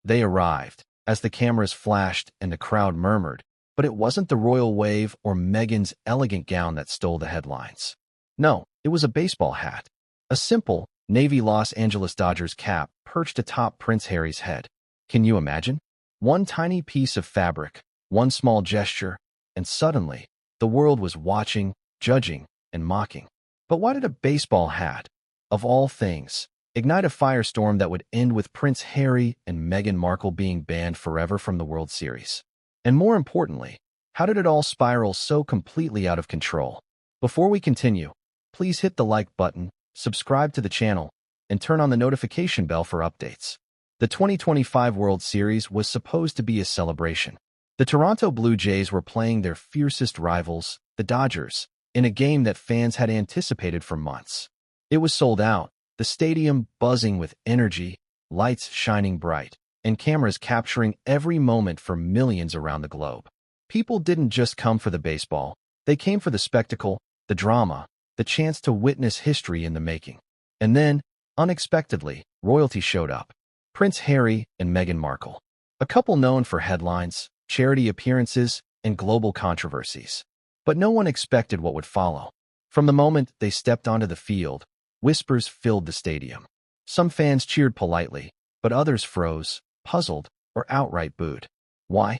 They arrived, as the cameras flashed and the crowd murmured, but it wasn't the royal wave or Meghan's elegant gown that stole the headlines. No, it was a baseball hat. A simple, navy Los Angeles Dodgers cap perched atop Prince Harry's head. Can you imagine? One tiny piece of fabric, one small gesture, and suddenly, the world was watching, judging, and mocking. But why did a baseball hat, of all things, ignite a firestorm that would end with Prince Harry and Meghan Markle being banned forever from the World Series? And more importantly, how did it all spiral so completely out of control? Before we continue, please hit the like button, subscribe to the channel, and turn on the notification bell for updates. The 2025 World Series was supposed to be a celebration. The Toronto Blue Jays were playing their fiercest rivals, the Dodgers, in a game that fans had anticipated for months. It was sold out, the stadium buzzing with energy, lights shining bright, and cameras capturing every moment for millions around the globe. People didn't just come for the baseball, they came for the spectacle, the drama, the chance to witness history in the making. And then, unexpectedly, royalty showed up. Prince Harry and Meghan Markle, a couple known for headlines, charity appearances, and global controversies. But no one expected what would follow. From the moment they stepped onto the field, whispers filled the stadium. Some fans cheered politely, but others froze, puzzled, or outright booed. Why?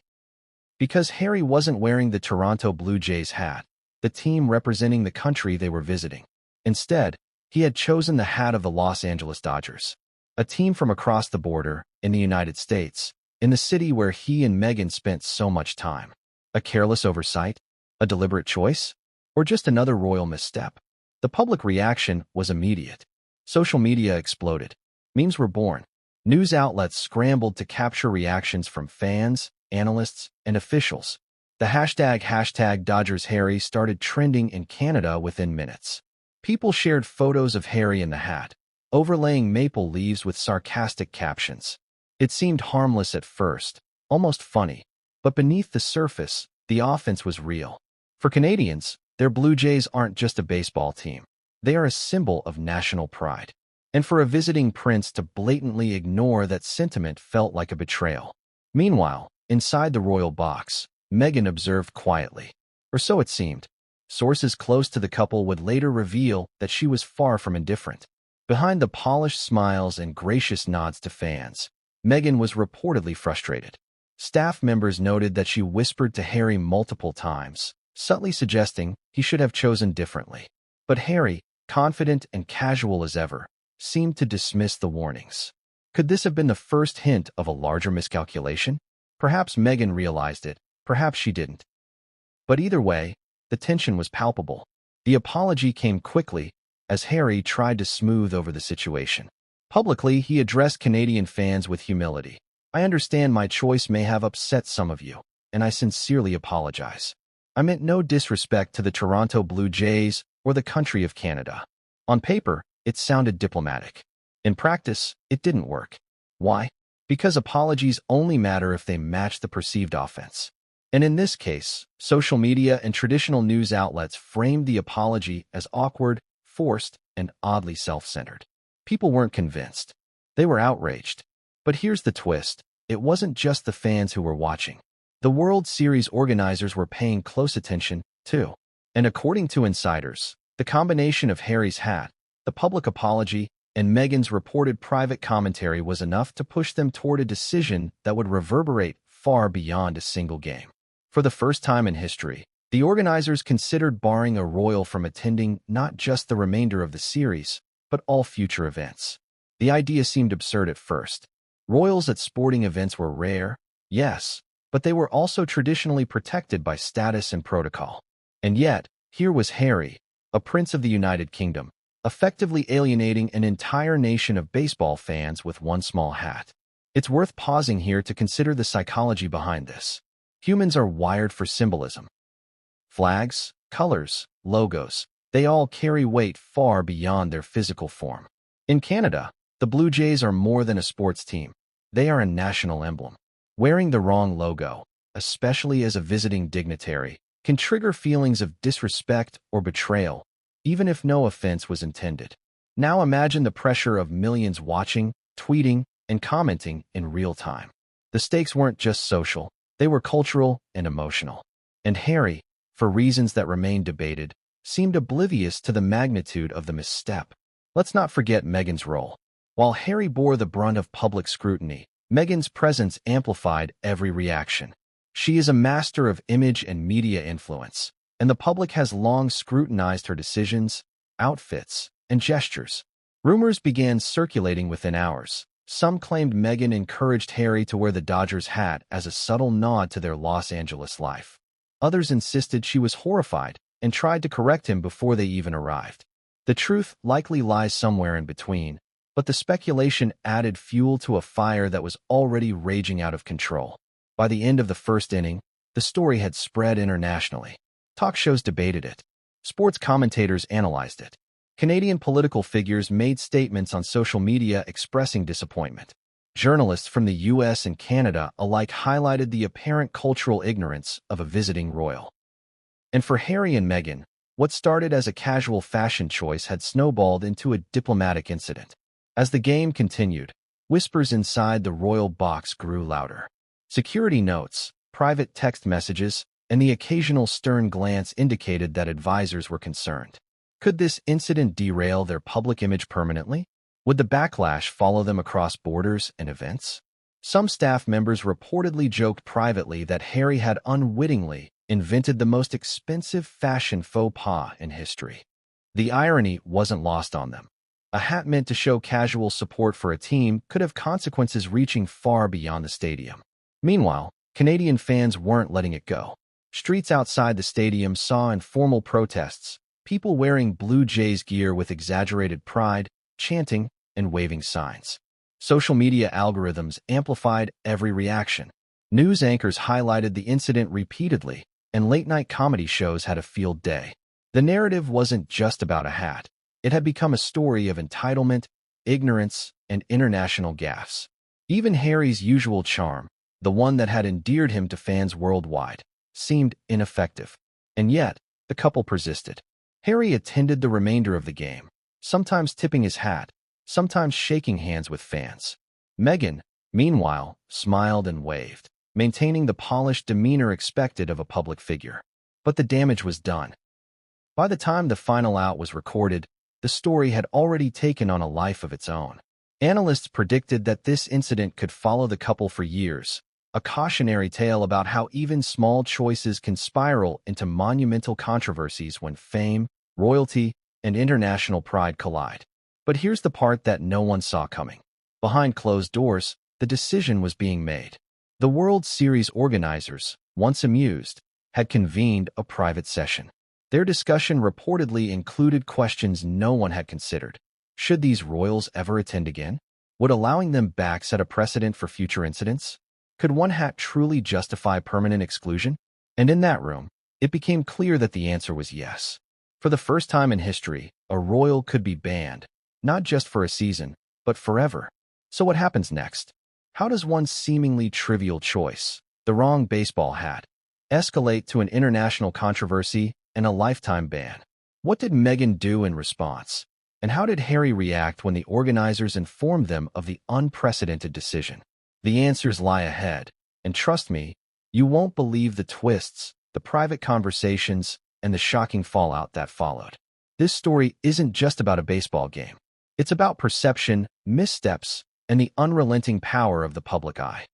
Because Harry wasn't wearing the Toronto Blue Jays hat, the team representing the country they were visiting. Instead, he had chosen the hat of the Los Angeles Dodgers, a team from across the border in the United States, in the city where he and Meghan spent so much time. A careless oversight? A deliberate choice? Or just another royal misstep? The public reaction was immediate. Social media exploded. Memes were born. News outlets scrambled to capture reactions from fans, analysts, and officials. The hashtag #DodgersHarry started trending in Canada within minutes. People shared photos of Harry in the hat, overlaying maple leaves with sarcastic captions. It seemed harmless at first, almost funny, but beneath the surface, the offense was real. For Canadians, their Blue Jays aren't just a baseball team. They are a symbol of national pride. And for a visiting prince to blatantly ignore that sentiment felt like a betrayal. Meanwhile, inside the royal box, Meghan observed quietly. Or so it seemed. Sources close to the couple would later reveal that she was far from indifferent. Behind the polished smiles and gracious nods to fans, Meghan was reportedly frustrated. Staff members noted that she whispered to Harry multiple times, subtly suggesting he should have chosen differently. But Harry, confident and casual as ever, seemed to dismiss the warnings. Could this have been the first hint of a larger miscalculation? Perhaps Meghan realized it, perhaps she didn't. But either way, the tension was palpable. The apology came quickly, as Harry tried to smooth over the situation. Publicly, he addressed Canadian fans with humility. "I understand my choice may have upset some of you, and I sincerely apologize. I meant no disrespect to the Toronto Blue Jays or the country of Canada." On paper, it sounded diplomatic. In practice, it didn't work. Why? Because apologies only matter if they match the perceived offense. And in this case, social media and traditional news outlets framed the apology as awkward, forced, and oddly self-centered. People weren't convinced. They were outraged. But here's the twist. It wasn't just the fans who were watching. The World Series organizers were paying close attention, too. And according to insiders, the combination of Harry's hat, the public apology, and Meghan's reported private commentary was enough to push them toward a decision that would reverberate far beyond a single game. For the first time in history, the organizers considered barring a royal from attending not just the remainder of the series, but all future events. The idea seemed absurd at first. Royals at sporting events were rare, yes, but they were also traditionally protected by status and protocol. And yet, here was Harry, a prince of the United Kingdom, effectively alienating an entire nation of baseball fans with one small hat. It's worth pausing here to consider the psychology behind this. Humans are wired for symbolism. Flags, colors, logos, they all carry weight far beyond their physical form. In Canada, the Blue Jays are more than a sports team. They are a national emblem. Wearing the wrong logo, especially as a visiting dignitary, can trigger feelings of disrespect or betrayal, even if no offense was intended. Now imagine the pressure of millions watching, tweeting, and commenting in real time. The stakes weren't just social, they were cultural and emotional. And Harry, for reasons that remain debated, seemed oblivious to the magnitude of the misstep. Let's not forget Meghan's role. While Harry bore the brunt of public scrutiny, Meghan's presence amplified every reaction. She is a master of image and media influence, and the public has long scrutinized her decisions, outfits, and gestures. Rumors began circulating within hours. Some claimed Meghan encouraged Harry to wear the Dodgers hat as a subtle nod to their Los Angeles life. Others insisted she was horrified and tried to correct him before they even arrived. The truth likely lies somewhere in between, but the speculation added fuel to a fire that was already raging out of control. By the end of the first inning, the story had spread internationally. Talk shows debated it. Sports commentators analyzed it. Canadian political figures made statements on social media expressing disappointment. Journalists from the US and Canada alike highlighted the apparent cultural ignorance of a visiting royal. And for Harry and Meghan, what started as a casual fashion choice had snowballed into a diplomatic incident. As the game continued, whispers inside the royal box grew louder. Security notes, private text messages, and the occasional stern glance indicated that advisors were concerned. Could this incident derail their public image permanently? Would the backlash follow them across borders and events? Some staff members reportedly joked privately that Harry had unwittingly invented the most expensive fashion faux pas in history. The irony wasn't lost on them. A hat meant to show casual support for a team could have consequences reaching far beyond the stadium. Meanwhile, Canadian fans weren't letting it go. Streets outside the stadium saw informal protests, people wearing Blue Jays gear with exaggerated pride, chanting, and waving signs. Social media algorithms amplified every reaction. News anchors highlighted the incident repeatedly, and late-night comedy shows had a field day. The narrative wasn't just about a hat. It had become a story of entitlement, ignorance, and international gaffes. Even Harry's usual charm, the one that had endeared him to fans worldwide, seemed ineffective. And yet, the couple persisted. Harry attended the remainder of the game, sometimes tipping his hat, sometimes shaking hands with fans. Meghan, meanwhile, smiled and waved, maintaining the polished demeanor expected of a public figure. But the damage was done. By the time the final out was recorded, the story had already taken on a life of its own. Analysts predicted that this incident could follow the couple for years, a cautionary tale about how even small choices can spiral into monumental controversies when fame, royalty, and international pride collide. But here's the part that no one saw coming. Behind closed doors, the decision was being made. The World Series organizers, once amused, had convened a private session. Their discussion reportedly included questions no one had considered. Should these royals ever attend again? Would allowing them back set a precedent for future incidents? Could one hat truly justify permanent exclusion? And in that room, it became clear that the answer was yes. For the first time in history, a royal could be banned, not just for a season, but forever. So what happens next? How does one seemingly trivial choice, the wrong baseball hat, escalate to an international controversy and a lifetime ban? What did Meghan do in response? And how did Harry react when the organizers informed them of the unprecedented decision? The answers lie ahead, and trust me, you won't believe the twists, the private conversations, and the shocking fallout that followed. This story isn't just about a baseball game. It's about perception, missteps, and the unrelenting power of the public eye.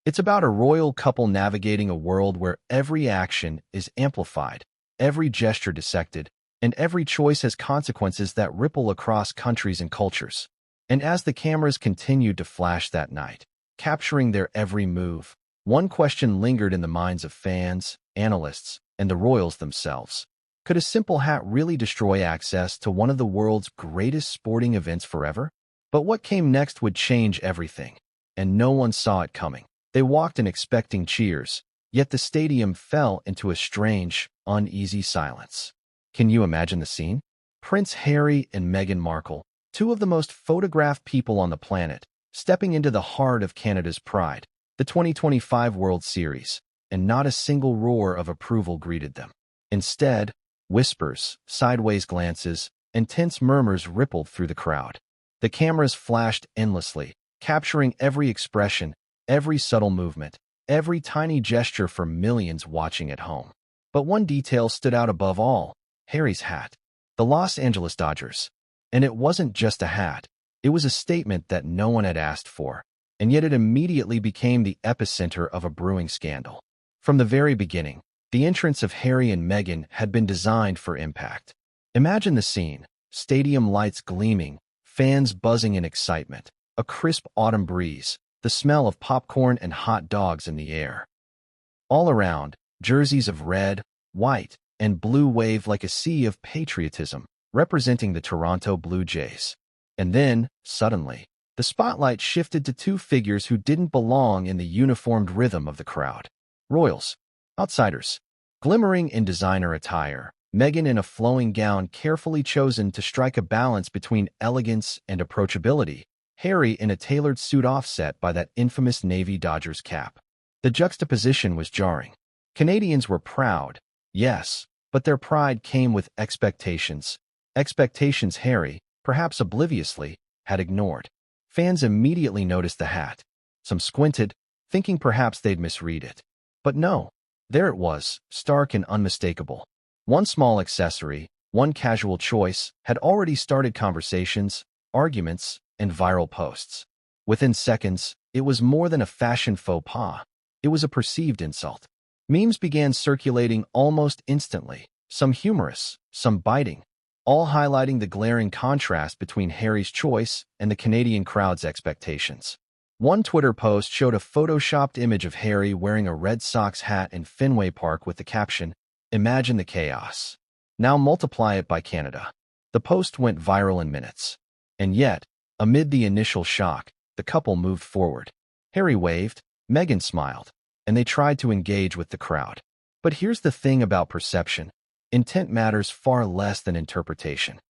It's about a royal couple navigating a world where every action is amplified, every gesture dissected, and every choice has consequences that ripple across countries and cultures. And as the cameras continued to flash that night, capturing their every move, one question lingered in the minds of fans, analysts, and the royals themselves. Could a simple hat really destroy access to one of the world's greatest sporting events forever? But what came next would change everything, and no one saw it coming. They walked in expecting cheers, yet the stadium fell into a strange, uneasy silence. Can you imagine the scene? Prince Harry and Meghan Markle, two of the most photographed people on the planet, stepping into the heart of Canada's pride, the 2025 World Series, and not a single roar of approval greeted them. Instead, whispers, sideways glances, and tense murmurs rippled through the crowd. The cameras flashed endlessly, capturing every expression, every subtle movement, every tiny gesture for millions watching at home. But one detail stood out above all: Harry's hat. The Los Angeles Dodgers. And it wasn't just a hat. It was a statement that no one had asked for, and yet it immediately became the epicenter of a brewing scandal. From the very beginning, the entrance of Harry and Meghan had been designed for impact. Imagine the scene: stadium lights gleaming, fans buzzing in excitement, a crisp autumn breeze, the smell of popcorn and hot dogs in the air. All around, jerseys of red, white, and blue wave like a sea of patriotism, representing the Toronto Blue Jays. And then, suddenly, the spotlight shifted to two figures who didn't belong in the uniformed rhythm of the crowd. Royals, outsiders, glimmering in designer attire, Meghan in a flowing gown carefully chosen to strike a balance between elegance and approachability, Harry in a tailored suit offset by that infamous Navy Dodgers cap. The juxtaposition was jarring. Canadians were proud, yes, but their pride came with expectations. Expectations Harry, perhaps obliviously, had ignored. Fans immediately noticed the hat. Some squinted, thinking perhaps they'd misread it. But no, there it was, stark and unmistakable. One small accessory, one casual choice, had already started conversations, arguments, and viral posts. Within seconds, it was more than a fashion faux pas. It was a perceived insult. Memes began circulating almost instantly, some humorous, some biting, all highlighting the glaring contrast between Harry's choice and the Canadian crowd's expectations. One Twitter post showed a photoshopped image of Harry wearing a Red Sox hat in Fenway Park with the caption, "Imagine the chaos. Now multiply it by Canada." The post went viral in minutes. And yet, amid the initial shock, the couple moved forward. Harry waved, Meghan smiled, and they tried to engage with the crowd. But here's the thing about perception: intent matters far less than interpretation.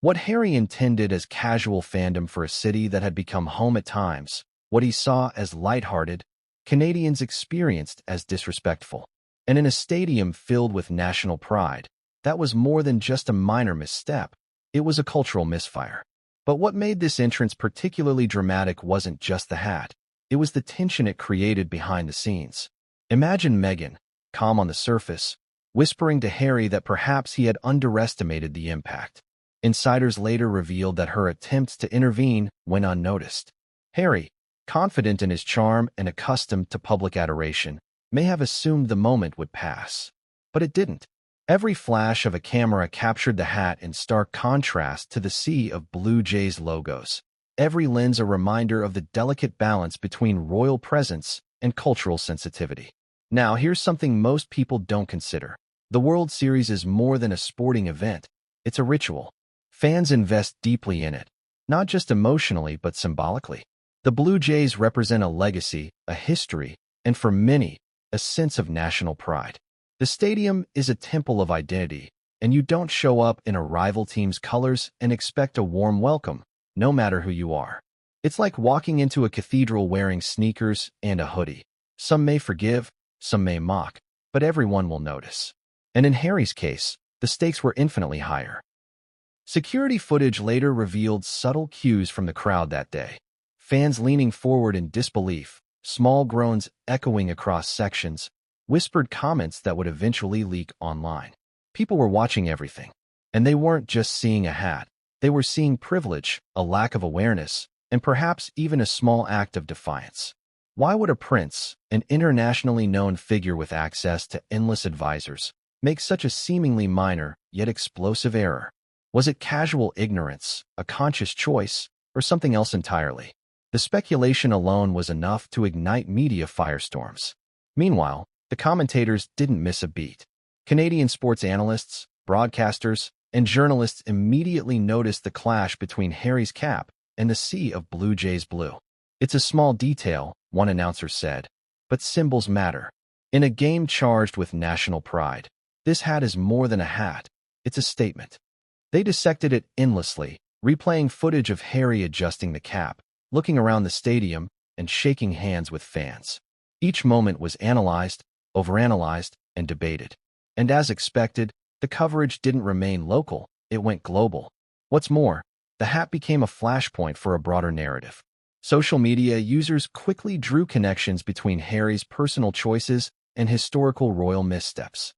What Harry intended as casual fandom for a city that had become home at times, what he saw as lighthearted, Canadians experienced as disrespectful. And in a stadium filled with national pride, that was more than just a minor misstep. It was a cultural misfire. But what made this entrance particularly dramatic wasn't just the hat. It was the tension it created behind the scenes. Imagine Meghan, calm on the surface, whispering to Harry that perhaps he had underestimated the impact. Insiders later revealed that her attempts to intervene went unnoticed. Harry, confident in his charm and accustomed to public adoration, may have assumed the moment would pass. But it didn't. Every flash of a camera captured the hat in stark contrast to the sea of Blue Jays logos. Every lens a reminder of the delicate balance between royal presence and cultural sensitivity. Now, here's something most people don't consider. The World Series is more than a sporting event. It's a ritual. Fans invest deeply in it, not just emotionally but symbolically. The Blue Jays represent a legacy, a history, and for many, a sense of national pride. The stadium is a temple of identity, and you don't show up in a rival team's colors and expect a warm welcome, no matter who you are. It's like walking into a cathedral wearing sneakers and a hoodie. Some may forgive, some may mock, but everyone will notice. And in Harry's case, the stakes were infinitely higher. Security footage later revealed subtle cues from the crowd that day. Fans leaning forward in disbelief, small groans echoing across sections, whispered comments that would eventually leak online. People were watching everything. And they weren't just seeing a hat. They were seeing privilege, a lack of awareness, and perhaps even a small act of defiance. Why would a prince, an internationally known figure with access to endless advisors, make such a seemingly minor, yet explosive error? Was it casual ignorance, a conscious choice, or something else entirely? The speculation alone was enough to ignite media firestorms. Meanwhile, the commentators didn't miss a beat. Canadian sports analysts, broadcasters, and journalists immediately noticed the clash between Harry's cap and the sea of Blue Jays blue. "It's a small detail," one announcer said, "but symbols matter. In a game charged with national pride, this hat is more than a hat, it's a statement." They dissected it endlessly, replaying footage of Harry adjusting the cap, looking around the stadium, and shaking hands with fans. Each moment was analyzed, overanalyzed, and debated. And as expected, the coverage didn't remain local, it went global. What's more, the hat became a flashpoint for a broader narrative. Social media users quickly drew connections between Harry's personal choices and historical royal missteps.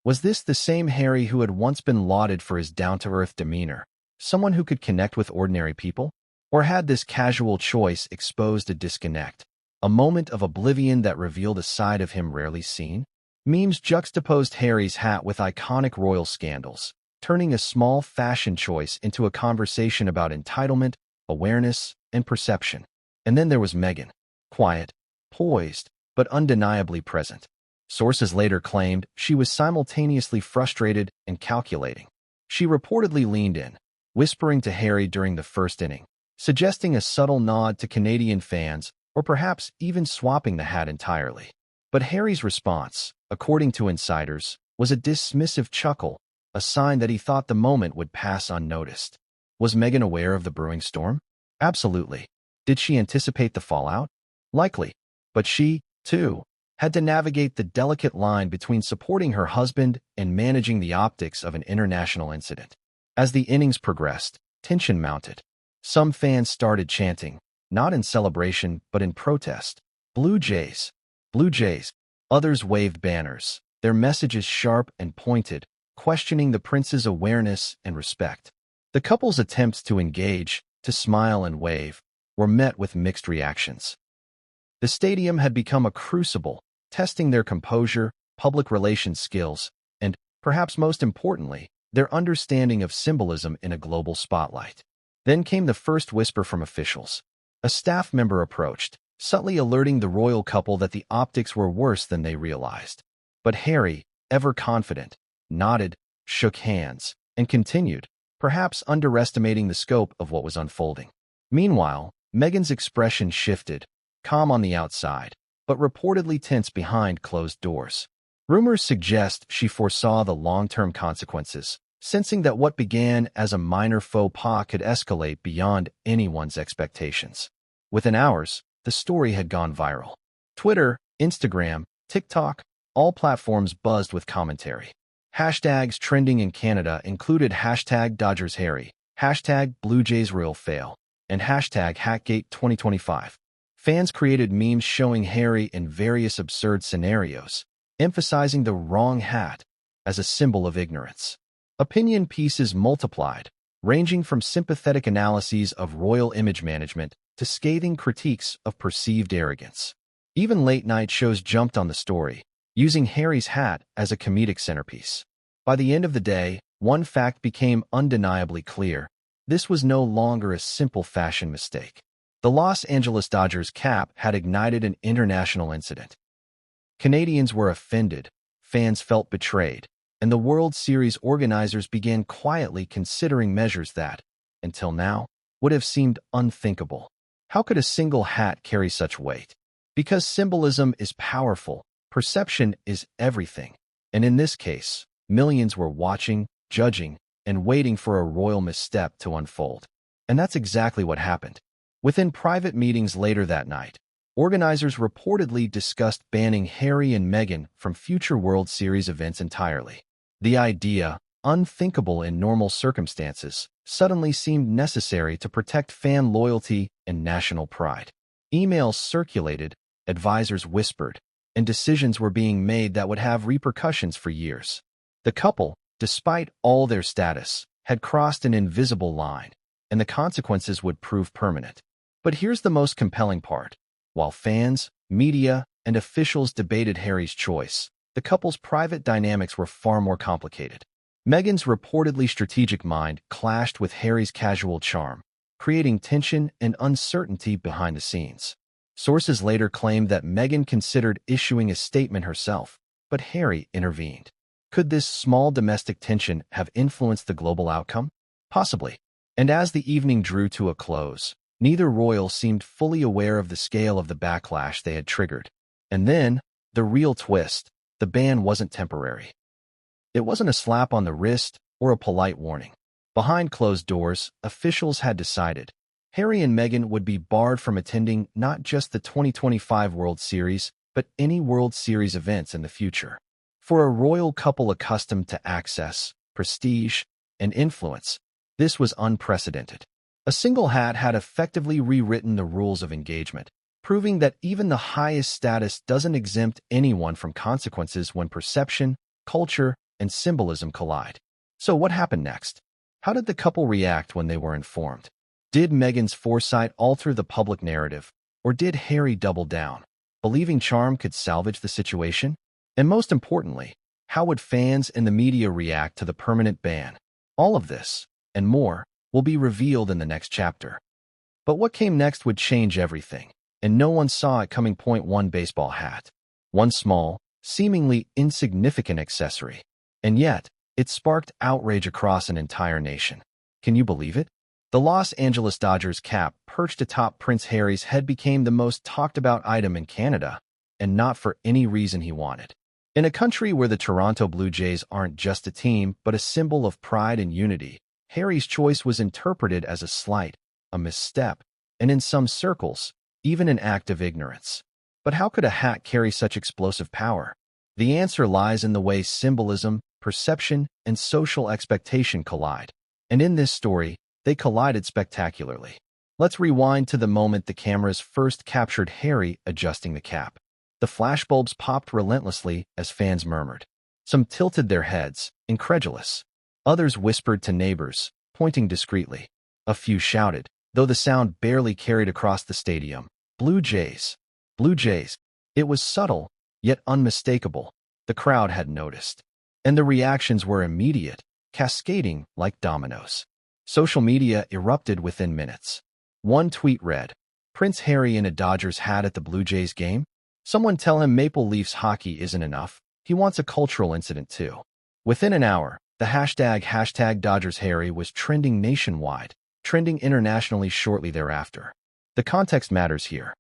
Was this the same Harry who had once been lauded for his down-to-earth demeanor, someone who could connect with ordinary people? Or had this casual choice exposed a disconnect, a moment of oblivion that revealed a side of him rarely seen? Memes juxtaposed Harry's hat with iconic royal scandals, turning a small fashion choice into a conversation about entitlement, awareness, and perception. And then there was Meghan, quiet, poised, but undeniably present. Sources later claimed she was simultaneously frustrated and calculating. She reportedly leaned in, whispering to Harry during the first inning, suggesting a subtle nod to Canadian fans or perhaps even swapping the hat entirely. But Harry's response, according to insiders, was a dismissive chuckle, a sign that he thought the moment would pass unnoticed. Was Meghan aware of the brewing storm? Absolutely. Did she anticipate the fallout? Likely. But she, too, had to navigate the delicate line between supporting her husband and managing the optics of an international incident. As the innings progressed, tension mounted. Some fans started chanting, not in celebration but in protest, "Blue Jays! Blue Jays!" Others waved banners, their messages sharp and pointed, questioning the prince's awareness and respect. The couple's attempts to engage, to smile and wave, were met with mixed reactions. The stadium had become a crucible, testing their composure, public relations skills, and, perhaps most importantly, their understanding of symbolism in a global spotlight. Then came the first whisper from officials. A staff member approached, subtly alerting the royal couple that the optics were worse than they realized. But Harry, ever confident, nodded, shook hands, and continued, perhaps underestimating the scope of what was unfolding. Meanwhile, Meghan's expression shifted, calm on the outside, but reportedly tense behind closed doors. Rumors suggest she foresaw the long-term consequences, sensing that what began as a minor faux pas could escalate beyond anyone's expectations. Within hours, the story had gone viral. Twitter, Instagram, TikTok, all platforms buzzed with commentary. Hashtags trending in Canada included hashtag DodgersHarry, hashtag Blue Jays Royal Fail, and hashtag HatGate2025. Fans created memes showing Harry in various absurd scenarios, emphasizing the wrong hat as a symbol of ignorance. Opinion pieces multiplied, ranging from sympathetic analyses of royal image management to scathing critiques of perceived arrogance. Even late-night shows jumped on the story, using Harry's hat as a comedic centerpiece. By the end of the day, one fact became undeniably clear. This was no longer a simple fashion mistake. The Los Angeles Dodgers cap had ignited an international incident. Canadians were offended, fans felt betrayed, and the World Series organizers began quietly considering measures that, until now, would have seemed unthinkable. How could a single hat carry such weight? Because symbolism is powerful, perception is everything. And in this case, millions were watching, judging, and waiting for a royal misstep to unfold. And that's exactly what happened. Within private meetings later that night, organizers reportedly discussed banning Harry and Meghan from future World Series events entirely. The idea, unthinkable in normal circumstances, suddenly seemed necessary to protect fan loyalty and national pride. Emails circulated, advisors whispered, and decisions were being made that would have repercussions for years. The couple, despite all their status, had crossed an invisible line, and the consequences would prove permanent. But here's the most compelling part. While fans, media, and officials debated Harry's choice, the couple's private dynamics were far more complicated. Meghan's reportedly strategic mind clashed with Harry's casual charm, creating tension and uncertainty behind the scenes. Sources later claimed that Meghan considered issuing a statement herself, but Harry intervened. Could this small domestic tension have influenced the global outcome? Possibly. And as the evening drew to a close, neither royal seemed fully aware of the scale of the backlash they had triggered. And then, the real twist, the ban wasn't temporary. It wasn't a slap on the wrist or a polite warning. Behind closed doors, officials had decided Harry and Meghan would be barred from attending not just the 2025 World Series, but any World Series events in the future. For a royal couple accustomed to access, prestige, and influence, this was unprecedented. A single hat had effectively rewritten the rules of engagement, proving that even the highest status doesn't exempt anyone from consequences when perception, culture, and symbolism collide. So what happened next? How did the couple react when they were informed? Did Meghan's foresight alter the public narrative, or did Harry double down, believing charm could salvage the situation? And most importantly, how would fans and the media react to the permanent ban? All of this, and more, will be revealed in the next chapter. But what came next would change everything, and no one saw it coming. Point one: baseball hat. One small, seemingly insignificant accessory. And yet, it sparked outrage across an entire nation. Can you believe it? The Los Angeles Dodgers cap perched atop Prince Harry's head became the most talked about item in Canada, and not for any reason he wanted. In a country where the Toronto Blue Jays aren't just a team but a symbol of pride and unity, Harry's choice was interpreted as a slight, a misstep, and in some circles, even an act of ignorance. But how could a hat carry such explosive power? The answer lies in the way symbolism, perception, and social expectation collide. And in this story, they collided spectacularly. Let's rewind to the moment the cameras first captured Harry adjusting the cap. The flashbulbs popped relentlessly as fans murmured. Some tilted their heads, incredulous. Others whispered to neighbors, pointing discreetly. A few shouted, though the sound barely carried across the stadium. Blue Jays. Blue Jays. It was subtle, yet unmistakable. The crowd had noticed. And the reactions were immediate, cascading like dominoes. Social media erupted within minutes. One tweet read, "Prince Harry in a Dodgers hat at the Blue Jays game? Someone tell him Maple Leafs hockey isn't enough. He wants a cultural incident too." Within an hour, the hashtag Dodgers Harry was trending nationwide, trending internationally shortly thereafter. The context matters here.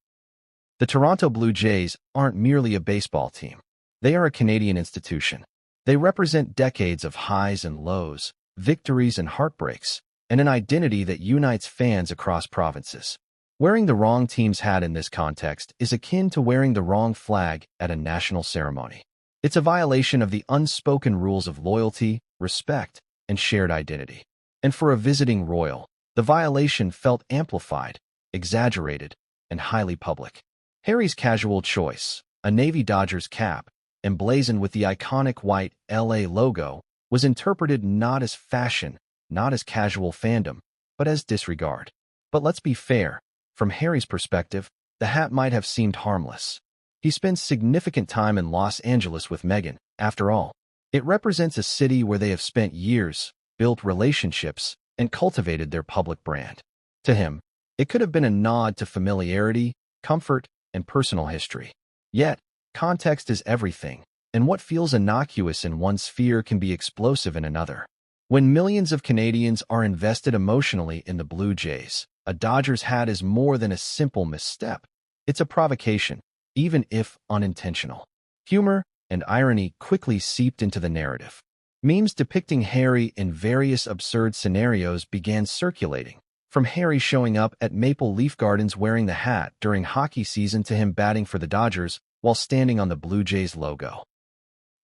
The Toronto Blue Jays aren't merely a baseball team. They are a Canadian institution. They represent decades of highs and lows, victories and heartbreaks, and an identity that unites fans across provinces. Wearing the wrong team's hat in this context is akin to wearing the wrong flag at a national ceremony. It's a violation of the unspoken rules of loyalty, respect, and shared identity. And for a visiting royal, the violation felt amplified, exaggerated, and highly public. Harry's casual choice, a Navy Dodgers cap, emblazoned with the iconic white LA logo, was interpreted not as fashion, not as casual fandom, but as disregard. But let's be fair. From Harry's perspective, the hat might have seemed harmless. He spends significant time in Los Angeles with Meghan, after all. It represents a city where they have spent years, built relationships, and cultivated their public brand. To him, it could have been a nod to familiarity, comfort, and personal history. Yet, context is everything, and what feels innocuous in one sphere can be explosive in another. When millions of Canadians are invested emotionally in the Blue Jays, a Dodgers hat is more than a simple misstep. It's a provocation, even if unintentional. Humor and irony quickly seeped into the narrative. Memes depicting Harry in various absurd scenarios began circulating, from Harry showing up at Maple Leaf Gardens wearing the hat during hockey season to him batting for the Dodgers while standing on the Blue Jays logo.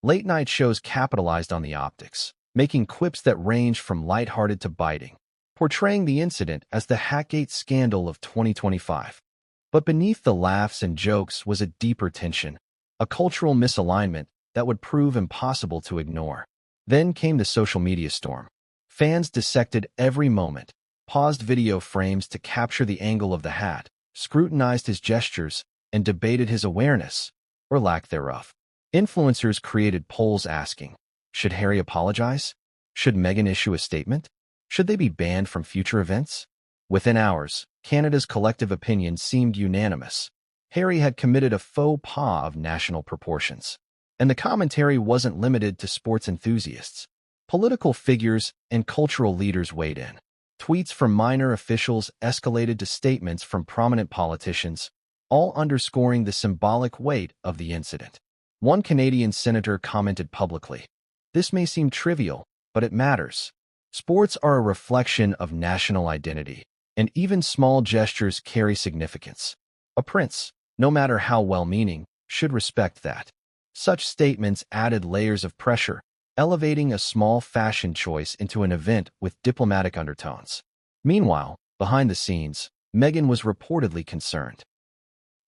Late-night shows capitalized on the optics, making quips that ranged from lighthearted to biting, portraying the incident as the Hatgate scandal of 2025. But beneath the laughs and jokes was a deeper tension, a cultural misalignment that would prove impossible to ignore. Then came the social media storm. Fans dissected every moment, paused video frames to capture the angle of the hat, scrutinized his gestures, and debated his awareness, or lack thereof. Influencers created polls asking, should Harry apologize? Should Meghan issue a statement? Should they be banned from future events? Within hours, Canada's collective opinion seemed unanimous. Harry had committed a faux pas of national proportions. And the commentary wasn't limited to sports enthusiasts. Political figures and cultural leaders weighed in. Tweets from minor officials escalated to statements from prominent politicians, all underscoring the symbolic weight of the incident. One Canadian senator commented publicly, "This may seem trivial, but it matters. Sports are a reflection of national identity, and even small gestures carry significance. A prince, no matter how well-meaning, should respect that." Such statements added layers of pressure, elevating a small fashion choice into an event with diplomatic undertones. Meanwhile, Behind the scenes, Meghan was reportedly concerned.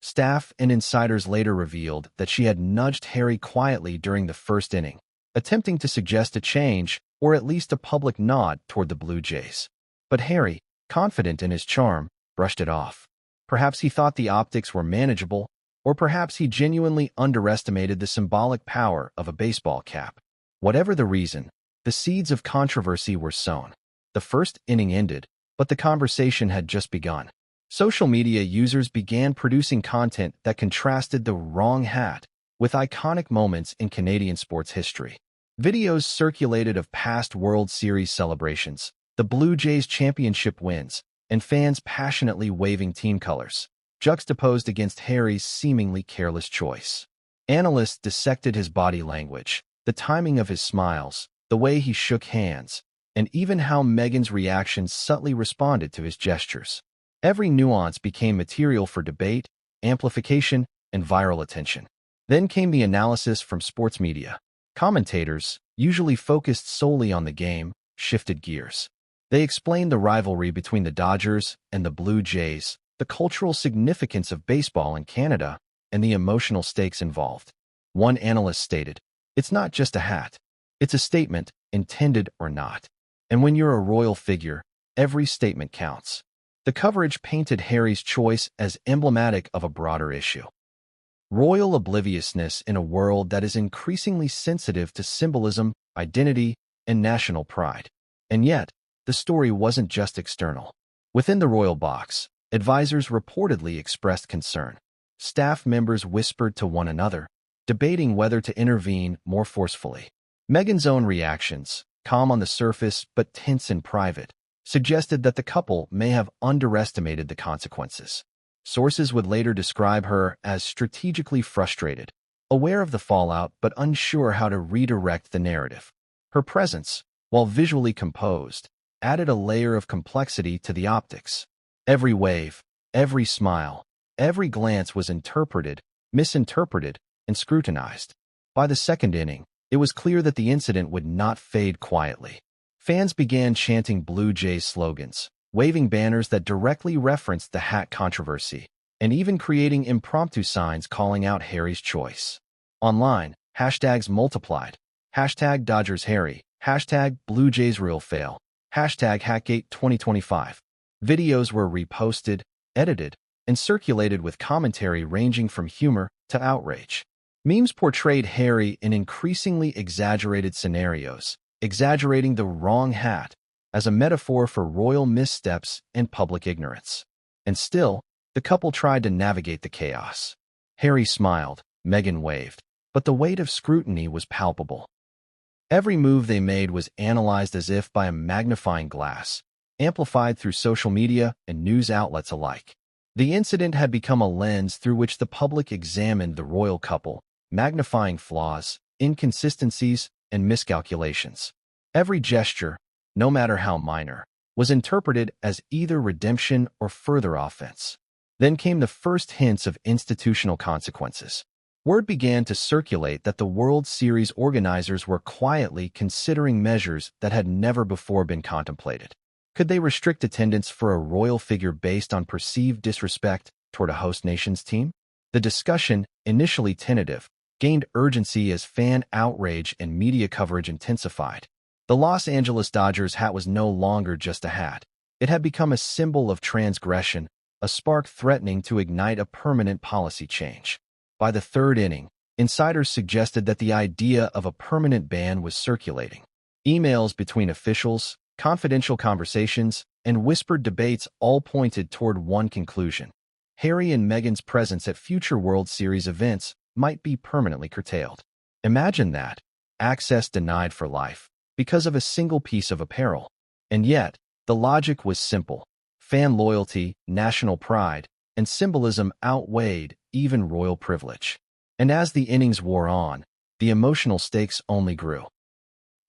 Staff and insiders later revealed that she had nudged Harry quietly during the first inning, attempting to suggest a change or at least a public nod toward the Blue Jays. But Harry, confident in his charm, brushed it off. Perhaps he thought the optics were manageable, or perhaps he genuinely underestimated the symbolic power of a baseball cap. Whatever the reason, the seeds of controversy were sown. The first inning ended, but the conversation had just begun. Social media users began producing content that contrasted the wrong hat with iconic moments in Canadian sports history. Videos circulated of past World Series celebrations, the Blue Jays championship wins, and fans passionately waving team colors, juxtaposed against Harry's seemingly careless choice. Analysts dissected his body language, the timing of his smiles, the way he shook hands, and even how Meghan's reactions subtly responded to his gestures. Every nuance became material for debate, amplification, and viral attention. Then came the analysis from sports media. Commentators, usually focused solely on the game, shifted gears. They explained the rivalry between the Dodgers and the Blue Jays, the cultural significance of baseball in Canada, and the emotional stakes involved. One analyst stated, "It's not just a hat. It's a statement, intended or not. And when you're a royal figure, every statement counts." The coverage painted Harry's choice as emblematic of a broader issue. Royal obliviousness in a world that is increasingly sensitive to symbolism, identity, and national pride. And yet, the story wasn't just external. Within the royal box, advisors reportedly expressed concern. Staff members whispered to one another, debating whether to intervene more forcefully. Meghan's own reactions, calm on the surface but tense in private, suggested that the couple may have underestimated the consequences. Sources would later describe her as strategically frustrated, aware of the fallout but unsure how to redirect the narrative. Her presence, while visually composed, added a layer of complexity to the optics. Every wave, every smile, every glance was interpreted, misinterpreted, and scrutinized. By the second inning, it was clear that the incident would not fade quietly. Fans began chanting Blue Jays slogans, waving banners that directly referenced the hat controversy, and even creating impromptu signs calling out Harry's choice. Online, hashtags multiplied. Hashtag Dodgers Harry, hashtag Blue Jays real fail, hashtag Hatgate 2025. Videos were reposted, edited, and circulated with commentary ranging from humor to outrage. Memes portrayed Harry in increasingly exaggerated scenarios, exaggerating the wrong hat as a metaphor for royal missteps and public ignorance. And still, the couple tried to navigate the chaos. Harry smiled, Meghan waved, but the weight of scrutiny was palpable. Every move they made was analyzed as if by a magnifying glass, amplified through social media and news outlets alike. The incident had become a lens through which the public examined the royal couple, magnifying flaws, inconsistencies, and miscalculations. Every gesture, no matter how minor, was interpreted as either redemption or further offense. Then came the first hints of institutional consequences. Word began to circulate that the World Series organizers were quietly considering measures that had never before been contemplated. Could they restrict attendance for a royal figure based on perceived disrespect toward a host nation's team? The discussion, initially tentative, gained urgency as fan outrage and media coverage intensified. The Los Angeles Dodgers hat was no longer just a hat. It had become a symbol of transgression, a spark threatening to ignite a permanent policy change. By the third inning, insiders suggested that the idea of a permanent ban was circulating. Emails between officials, confidential conversations, and whispered debates all pointed toward one conclusion. Harry and Meghan's presence at future World Series events might be permanently curtailed. Imagine that, access denied for life, because of a single piece of apparel. And yet, the logic was simple. Fan loyalty, national pride, and symbolism outweighed even royal privilege. And as the innings wore on, the emotional stakes only grew.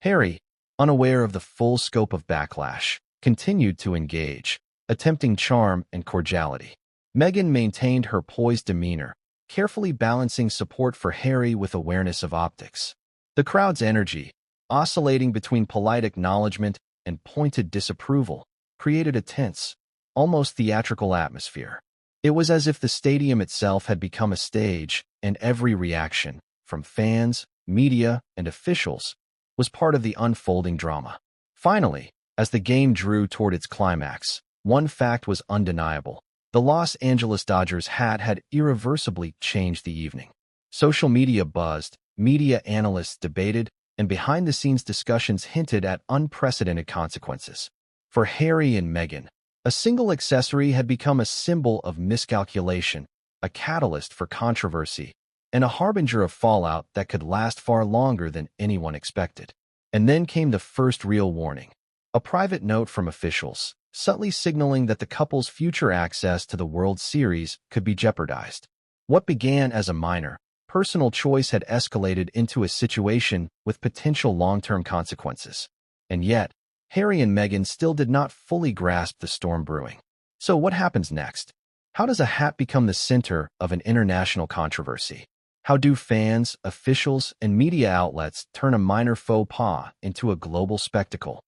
Harry, unaware of the full scope of backlash, continued to engage, attempting charm and cordiality. Meghan maintained her poised demeanor, carefully balancing support for Harry with awareness of optics. The crowd's energy, oscillating between polite acknowledgement and pointed disapproval, created a tense, almost theatrical atmosphere. It was as if the stadium itself had become a stage, and every reaction, from fans, media, and officials, was part of the unfolding drama. Finally, as the game drew toward its climax, one fact was undeniable. The Los Angeles Dodgers hat had irreversibly changed the evening. Social media buzzed, media analysts debated, and behind-the-scenes discussions hinted at unprecedented consequences. For Harry and Meghan, a single accessory had become a symbol of miscalculation, a catalyst for controversy, and a harbinger of fallout that could last far longer than anyone expected. And then came the first real warning. A private note from officials, subtly signaling that the couple's future access to the World Series could be jeopardized. What began as a minor, personal choice had escalated into a situation with potential long-term consequences. And yet, Harry and Meghan still did not fully grasp the storm brewing. So what happens next? How does a hat become the center of an international controversy? How do fans, officials, and media outlets turn a minor faux pas into a global spectacle?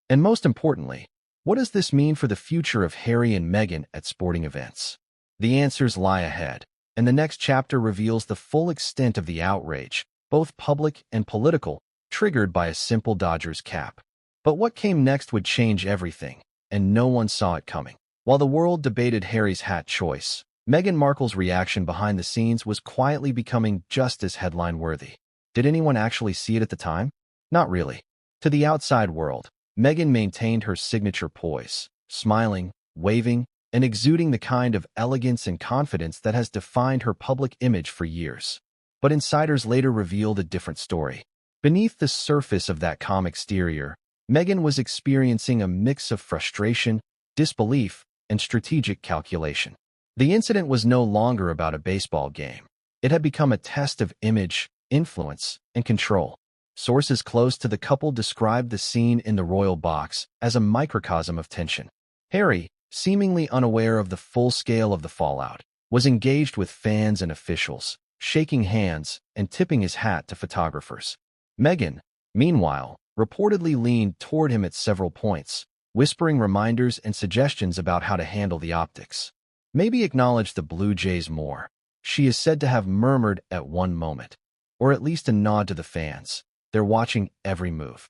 And most importantly, what does this mean for the future of Harry and Meghan at sporting events? The answers lie ahead, and the next chapter reveals the full extent of the outrage, both public and political, triggered by a simple Dodgers cap. But what came next would change everything, and no one saw it coming. While the world debated Harry's hat choice, Meghan Markle's reaction behind the scenes was quietly becoming just as headline-worthy. Did anyone actually see it at the time? Not really. To the outside world, Meghan maintained her signature poise, smiling, waving, and exuding the kind of elegance and confidence that has defined her public image for years. But insiders later revealed a different story. Beneath the surface of that calm exterior, Meghan was experiencing a mix of frustration, disbelief, and strategic calculation. The incident was no longer about a baseball game. It had become a test of image, influence, and control. Sources close to the couple described the scene in the royal box as a microcosm of tension. Harry, seemingly unaware of the full scale of the fallout, was engaged with fans and officials, shaking hands and tipping his hat to photographers. Meghan, meanwhile, reportedly leaned toward him at several points, whispering reminders and suggestions about how to handle the optics. Maybe acknowledge the Blue Jays more, she is said to have murmured at one moment, or at least a nod to the fans. They're watching every move.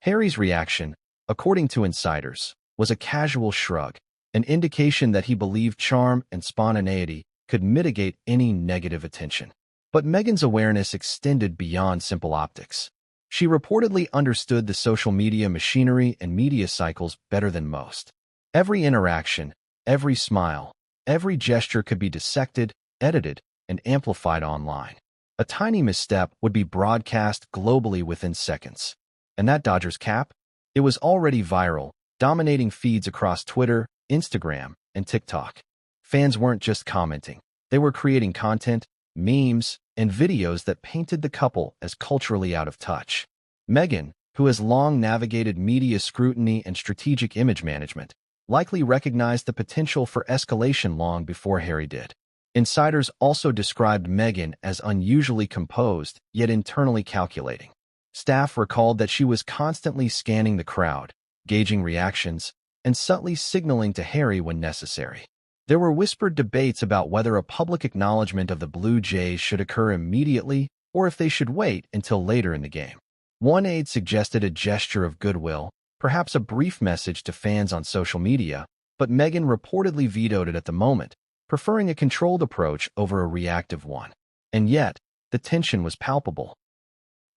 Harry's reaction, according to insiders, was a casual shrug, an indication that he believed charm and spontaneity could mitigate any negative attention. But Meghan's awareness extended beyond simple optics. She reportedly understood the social media machinery and media cycles better than most. Every interaction, every smile, every gesture could be dissected, edited, and amplified online. A tiny misstep would be broadcast globally within seconds. And that Dodgers cap? It was already viral, dominating feeds across Twitter, Instagram, and TikTok. Fans weren't just commenting. They were creating content, memes, and videos that painted the couple as culturally out of touch. Meghan, who has long navigated media scrutiny and strategic image management, likely recognized the potential for escalation long before Harry did. Insiders also described Meghan as unusually composed, yet internally calculating. Staff recalled that she was constantly scanning the crowd, gauging reactions, and subtly signaling to Harry when necessary. There were whispered debates about whether a public acknowledgement of the Blue Jays should occur immediately or if they should wait until later in the game. One aide suggested a gesture of goodwill, perhaps a brief message to fans on social media, but Meghan reportedly vetoed it at the moment, preferring a controlled approach over a reactive one. And yet, the tension was palpable.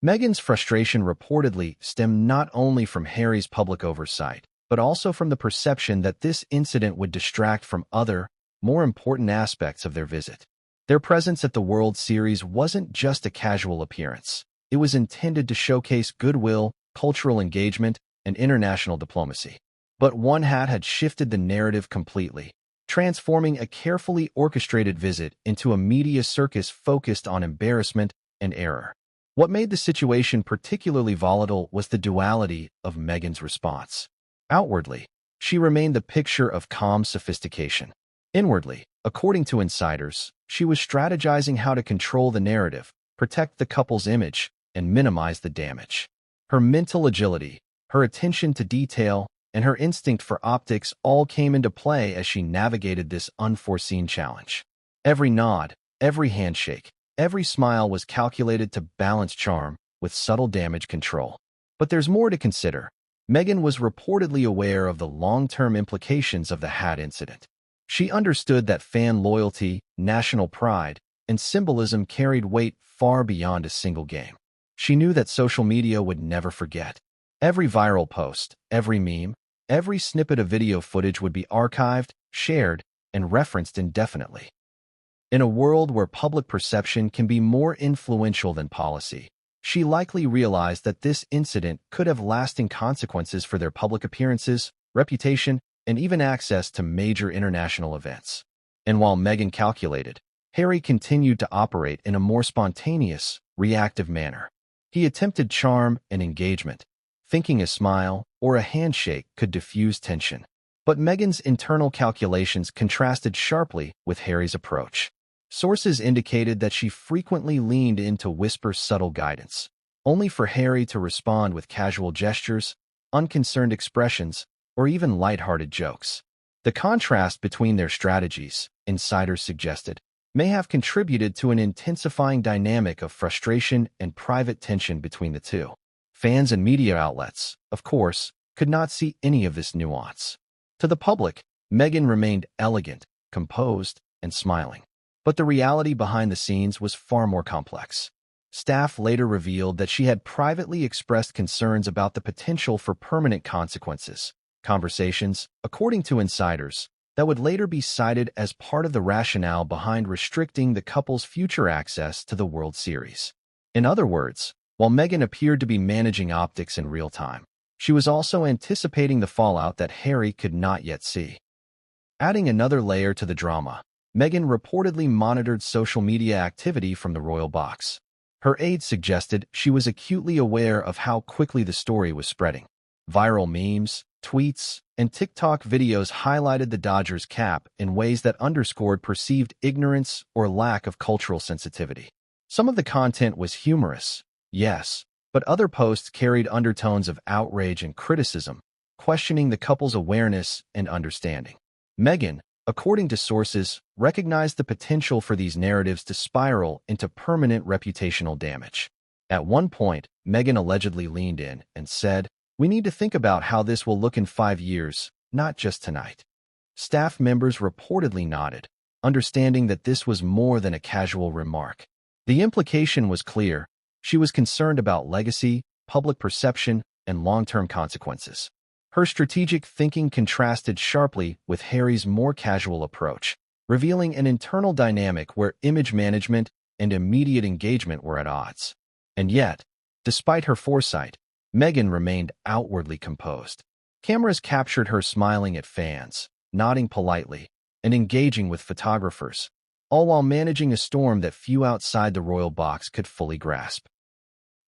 Meghan's frustration reportedly stemmed not only from Harry's public oversight, but also from the perception that this incident would distract from other, more important aspects of their visit. Their presence at the World Series wasn't just a casual appearance. It was intended to showcase goodwill, cultural engagement, and international diplomacy. But one hat had shifted the narrative completely, transforming a carefully orchestrated visit into a media circus focused on embarrassment and error. What made the situation particularly volatile was the duality of Meghan's response. Outwardly, she remained the picture of calm sophistication. Inwardly, according to insiders, she was strategizing how to control the narrative, protect the couple's image, and minimize the damage. Her mental agility, her attention to detail, and her instinct for optics all came into play as she navigated this unforeseen challenge. Every nod, every handshake, every smile was calculated to balance charm with subtle damage control. But there's more to consider. Meghan was reportedly aware of the long-term implications of the hat incident. She understood that fan loyalty, national pride, and symbolism carried weight far beyond a single game. She knew that social media would never forget. Every viral post, every meme, every snippet of video footage would be archived, shared, and referenced indefinitely. In a world where public perception can be more influential than policy, she likely realized that this incident could have lasting consequences for their public appearances, reputation, and even access to major international events. And while Meghan calculated, Harry continued to operate in a more spontaneous, reactive manner. He attempted charm and engagement, thinking a smile or a handshake could diffuse tension. But Meghan's internal calculations contrasted sharply with Harry's approach. Sources indicated that she frequently leaned in to whisper subtle guidance, only for Harry to respond with casual gestures, unconcerned expressions, or even lighthearted jokes. The contrast between their strategies, insiders suggested, may have contributed to an intensifying dynamic of frustration and private tension between the two. Fans and media outlets, of course, could not see any of this nuance. To the public, Meghan remained elegant, composed, and smiling. But the reality behind the scenes was far more complex. Staff later revealed that she had privately expressed concerns about the potential for permanent consequences, conversations, according to insiders, that would later be cited as part of the rationale behind restricting the couple's future access to the World Series. In other words, while Meghan appeared to be managing optics in real time, she was also anticipating the fallout that Harry could not yet see. Adding another layer to the drama, Meghan reportedly monitored social media activity from the royal box. Her aides suggested she was acutely aware of how quickly the story was spreading. Viral memes, tweets, and TikTok videos highlighted the Dodgers' cap in ways that underscored perceived ignorance or lack of cultural sensitivity. Some of the content was humorous, yes, but other posts carried undertones of outrage and criticism, questioning the couple's awareness and understanding. Meghan, according to sources, recognized the potential for these narratives to spiral into permanent reputational damage. At one point, Meghan allegedly leaned in and said, "We need to think about how this will look in 5 years, not just tonight." Staff members reportedly nodded, understanding that this was more than a casual remark. The implication was clear. She was concerned about legacy, public perception, and long-term consequences. Her strategic thinking contrasted sharply with Harry's more casual approach, revealing an internal dynamic where image management and immediate engagement were at odds. And yet, despite her foresight, Meghan remained outwardly composed. Cameras captured her smiling at fans, nodding politely, and engaging with photographers, all while managing a storm that few outside the royal box could fully grasp.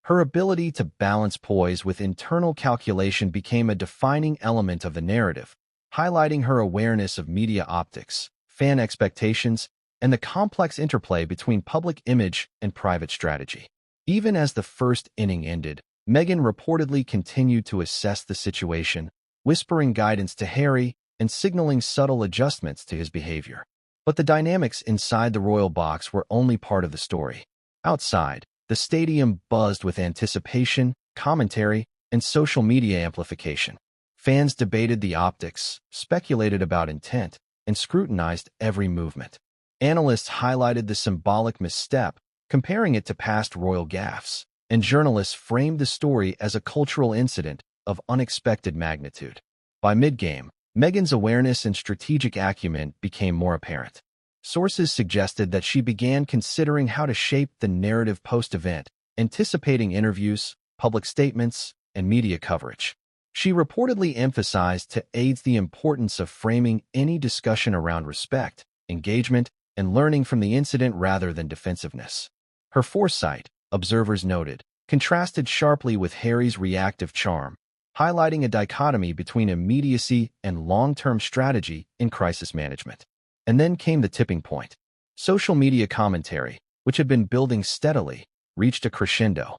Her ability to balance poise with internal calculation became a defining element of the narrative, highlighting her awareness of media optics, fan expectations, and the complex interplay between public image and private strategy. Even as the first inning ended, Meghan reportedly continued to assess the situation, whispering guidance to Harry and signaling subtle adjustments to his behavior. But the dynamics inside the royal box were only part of the story. Outside, the stadium buzzed with anticipation, commentary, and social media amplification. Fans debated the optics, speculated about intent, and scrutinized every movement. Analysts highlighted the symbolic misstep, comparing it to past royal gaffes, and journalists framed the story as a cultural incident of unexpected magnitude. By mid-game, Meghan's awareness and strategic acumen became more apparent. Sources suggested that she began considering how to shape the narrative post-event, anticipating interviews, public statements, and media coverage. She reportedly emphasized to aides the importance of framing any discussion around respect, engagement, and learning from the incident rather than defensiveness. Her foresight, observers noted, contrasted sharply with Harry's reactive charm, highlighting a dichotomy between immediacy and long-term strategy in crisis management. And then came the tipping point. Social media commentary, which had been building steadily, reached a crescendo.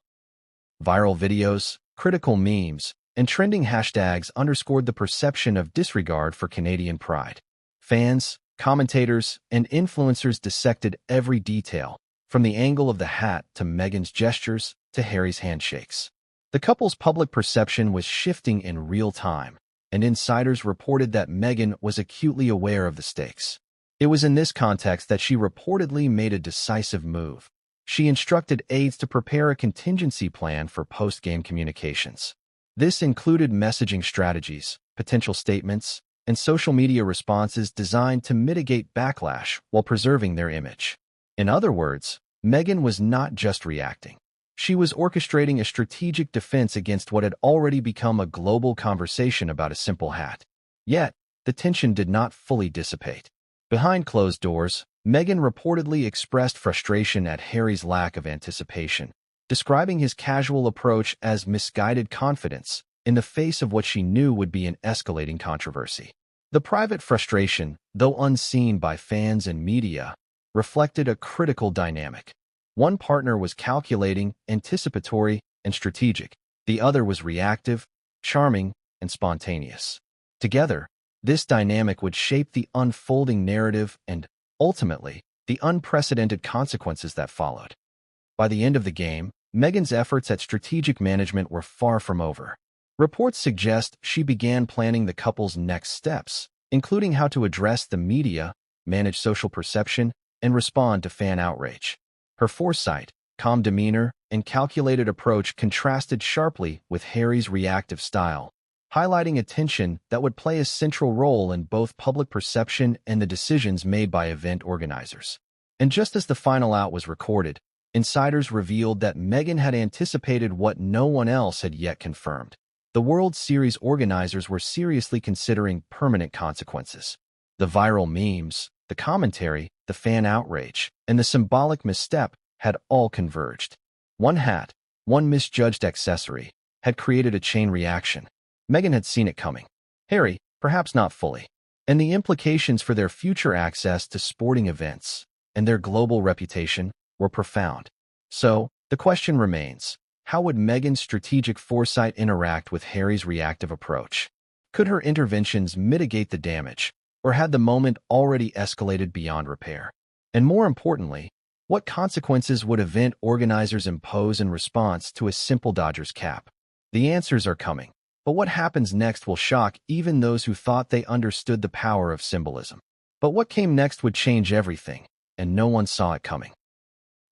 Viral videos, critical memes, and trending hashtags underscored the perception of disregard for Canadian pride. Fans, commentators, and influencers dissected every detail, from the angle of the hat to Meghan's gestures to Harry's handshakes. The couple's public perception was shifting in real time, and insiders reported that Meghan was acutely aware of the stakes. It was in this context that she reportedly made a decisive move. She instructed aides to prepare a contingency plan for post-game communications. This included messaging strategies, potential statements, and social media responses designed to mitigate backlash while preserving their image. In other words, Meghan was not just reacting. She was orchestrating a strategic defense against what had already become a global conversation about a simple hat. Yet, the tension did not fully dissipate. Behind closed doors, Meghan reportedly expressed frustration at Harry's lack of anticipation, describing his casual approach as misguided confidence in the face of what she knew would be an escalating controversy. The private frustration, though unseen by fans and media, reflected a critical dynamic. One partner was calculating, anticipatory, and strategic. The other was reactive, charming, and spontaneous. Together, this dynamic would shape the unfolding narrative and, ultimately, the unprecedented consequences that followed. By the end of the game, Meghan's efforts at strategic management were far from over. Reports suggest she began planning the couple's next steps, including how to address the media, manage social perception, and respond to fan outrage. Her foresight, calm demeanor, and calculated approach contrasted sharply with Harry's reactive style, highlighting a tension that would play a central role in both public perception and the decisions made by event organizers. And just as the final out was recorded, insiders revealed that Meghan had anticipated what no one else had yet confirmed. The World Series organizers were seriously considering permanent consequences. The viral memes, the commentary, the fan outrage, and the symbolic misstep had all converged. One hat, one misjudged accessory, had created a chain reaction. Meghan had seen it coming. Harry, perhaps not fully. And the implications for their future access to sporting events and their global reputation were profound. So, the question remains, how would Meghan's strategic foresight interact with Harry's reactive approach? Could her interventions mitigate the damage, or had the moment already escalated beyond repair? And more importantly, what consequences would event organizers impose in response to a simple Dodgers cap? The answers are coming, but what happens next will shock even those who thought they understood the power of symbolism. But what came next would change everything, and no one saw it coming.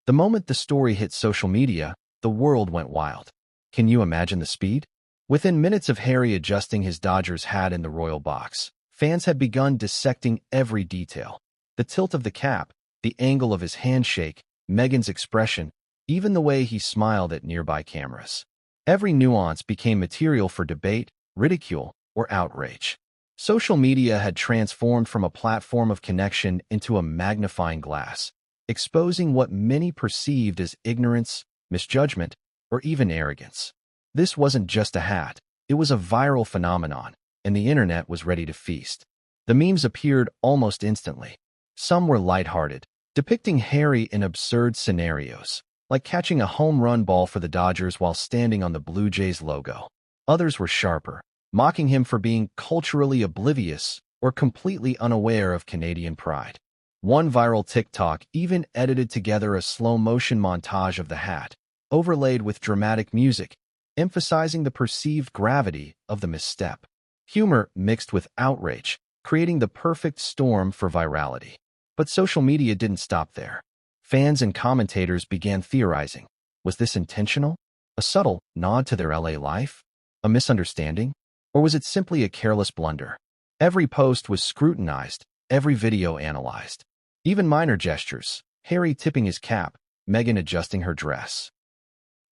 The moment the story hit social media, the world went wild. Can you imagine the speed? Within minutes of Harry adjusting his Dodgers hat in the royal box, fans had begun dissecting every detail. The tilt of the cap, the angle of his handshake, Meghan's expression, even the way he smiled at nearby cameras. Every nuance became material for debate, ridicule, or outrage. Social media had transformed from a platform of connection into a magnifying glass, exposing what many perceived as ignorance, misjudgment, or even arrogance. This wasn't just a hat, it was a viral phenomenon, and the internet was ready to feast. The memes appeared almost instantly. Some were lighthearted, depicting Harry in absurd scenarios, like catching a home run ball for the Dodgers while standing on the Blue Jays logo. Others were sharper, mocking him for being culturally oblivious or completely unaware of Canadian pride. One viral TikTok even edited together a slow-motion montage of the hat, overlaid with dramatic music, emphasizing the perceived gravity of the misstep. Humor mixed with outrage, creating the perfect storm for virality. But social media didn't stop there. Fans and commentators began theorizing. Was this intentional? A subtle nod to their LA life? A misunderstanding? Or was it simply a careless blunder? Every post was scrutinized, every video analyzed. Even minor gestures, Harry tipping his cap, Meghan adjusting her dress,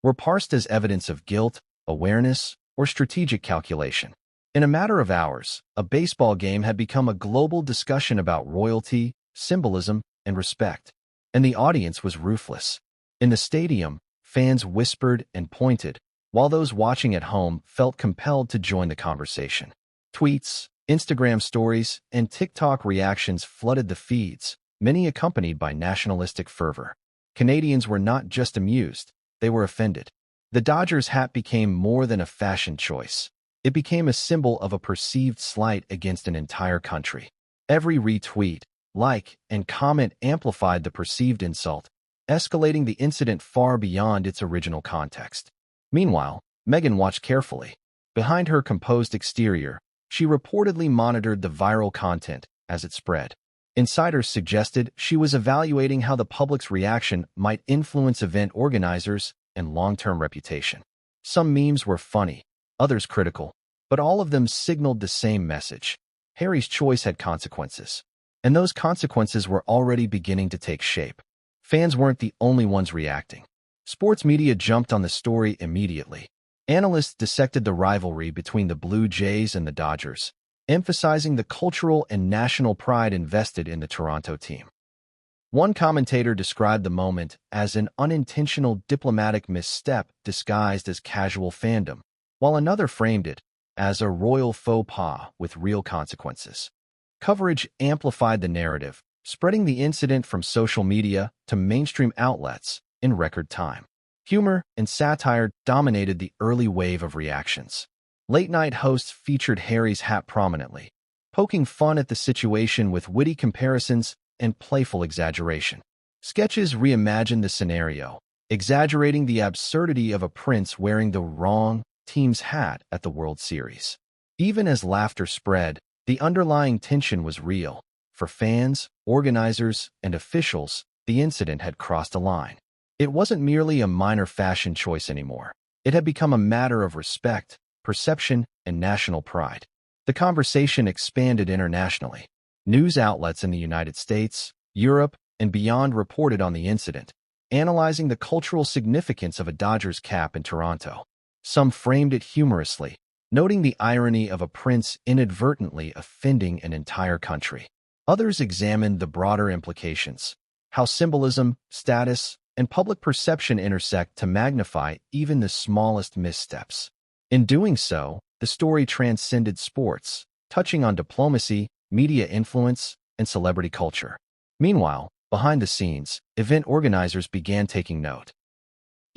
were parsed as evidence of guilt, awareness, or strategic calculation. In a matter of hours, a baseball game had become a global discussion about royalty, symbolism, and respect. And the audience was ruthless. In the stadium, fans whispered and pointed, while those watching at home felt compelled to join the conversation. Tweets, Instagram stories, and TikTok reactions flooded the feeds, many accompanied by nationalistic fervor. Canadians were not just amused, they were offended. The Dodgers hat became more than a fashion choice. It became a symbol of a perceived slight against an entire country. Every retweet, like, and comment amplified the perceived insult, escalating the incident far beyond its original context. Meanwhile, Meghan watched carefully. Behind her composed exterior, she reportedly monitored the viral content as it spread. Insiders suggested she was evaluating how the public's reaction might influence event organizers and long-term reputation. Some memes were funny, others critical, but all of them signaled the same message. Harry's choice had consequences, and those consequences were already beginning to take shape. Fans weren't the only ones reacting. Sports media jumped on the story immediately. Analysts dissected the rivalry between the Blue Jays and the Dodgers, emphasizing the cultural and national pride invested in the Toronto team. One commentator described the moment as an unintentional diplomatic misstep disguised as casual fandom, while another framed it as a royal faux pas with real consequences. Coverage amplified the narrative, spreading the incident from social media to mainstream outlets in record time. Humor and satire dominated the early wave of reactions. Late-night hosts featured Harry's hat prominently, poking fun at the situation with witty comparisons and playful exaggeration. Sketches reimagined the scenario, exaggerating the absurdity of a prince wearing the wrong team's hat at the World Series. Even as laughter spread, the underlying tension was real. For fans, organizers, and officials, the incident had crossed a line. It wasn't merely a minor fashion choice anymore. It had become a matter of respect, perception, and national pride. The conversation expanded internationally. News outlets in the United States, Europe, and beyond reported on the incident, analyzing the cultural significance of a Dodgers cap in Toronto. Some framed it humorously, noting the irony of a prince inadvertently offending an entire country. Others examined the broader implications, how symbolism, status, and public perception intersect to magnify even the smallest missteps. In doing so, the story transcended sports, touching on diplomacy, media influence, and celebrity culture. Meanwhile, behind the scenes, event organizers began taking note.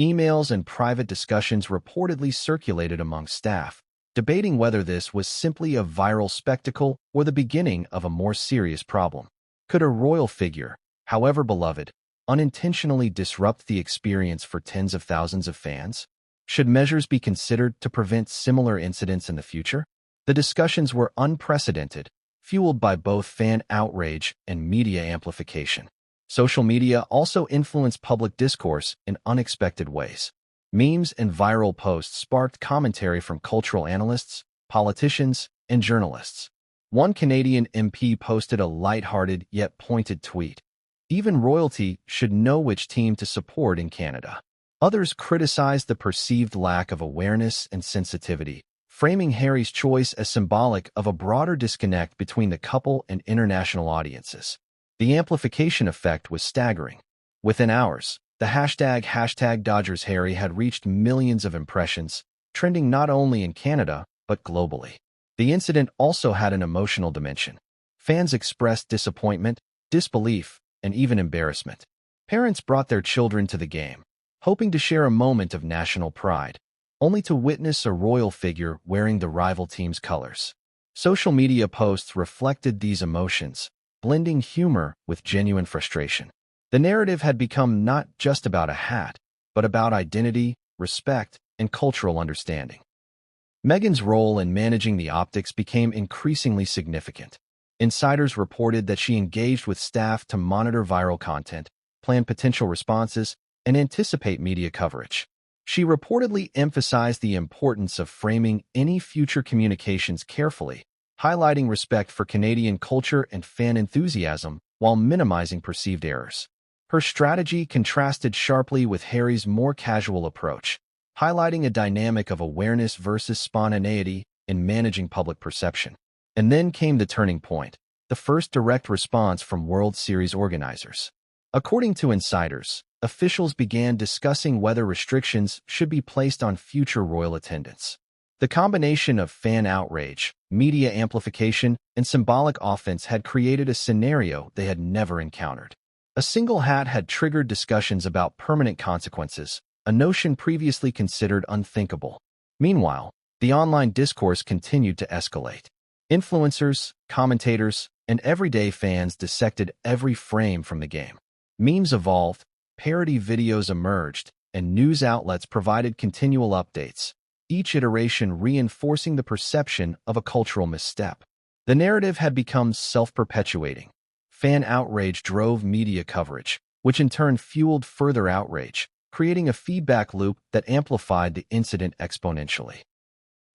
Emails and private discussions reportedly circulated among staff, debating whether this was simply a viral spectacle or the beginning of a more serious problem. Could a royal figure, however beloved, unintentionally disrupt the experience for tens of thousands of fans? Should measures be considered to prevent similar incidents in the future? The discussions were unprecedented, fueled by both fan outrage and media amplification. Social media also influenced public discourse in unexpected ways. Memes and viral posts sparked commentary from cultural analysts, politicians, and journalists. One Canadian MP posted a lighthearted yet pointed tweet: "Even royalty should know which team to support in Canada." Others criticized the perceived lack of awareness and sensitivity, framing Harry's choice as symbolic of a broader disconnect between the couple and international audiences. The amplification effect was staggering. Within hours, the hashtag #DodgersHarry had reached millions of impressions, trending not only in Canada, but globally. The incident also had an emotional dimension. Fans expressed disappointment, disbelief, and even embarrassment. Parents brought their children to the game, hoping to share a moment of national pride, only to witness a royal figure wearing the rival team's colors. Social media posts reflected these emotions, blending humor with genuine frustration. The narrative had become not just about a hat, but about identity, respect, and cultural understanding. Meghan's role in managing the optics became increasingly significant. Insiders reported that she engaged with staff to monitor viral content, plan potential responses, and anticipate media coverage. She reportedly emphasized the importance of framing any future communications carefully, highlighting respect for Canadian culture and fan enthusiasm while minimizing perceived errors. Her strategy contrasted sharply with Harry's more casual approach, highlighting a dynamic of awareness versus spontaneity in managing public perception. And then came the turning point, the first direct response from World Series organizers. According to insiders, officials began discussing whether restrictions should be placed on future royal attendance. The combination of fan outrage, media amplification, and symbolic offense had created a scenario they had never encountered. A single hat had triggered discussions about permanent consequences, a notion previously considered unthinkable. Meanwhile, The online discourse continued to escalate. Influencers, commentators, and everyday fans dissected every frame from the game. Memes evolved, parody videos emerged, and news outlets provided continual updates, each iteration reinforcing the perception of a cultural misstep. The narrative had become self-perpetuating. Fan outrage drove media coverage, which in turn fueled further outrage, creating a feedback loop that amplified the incident exponentially.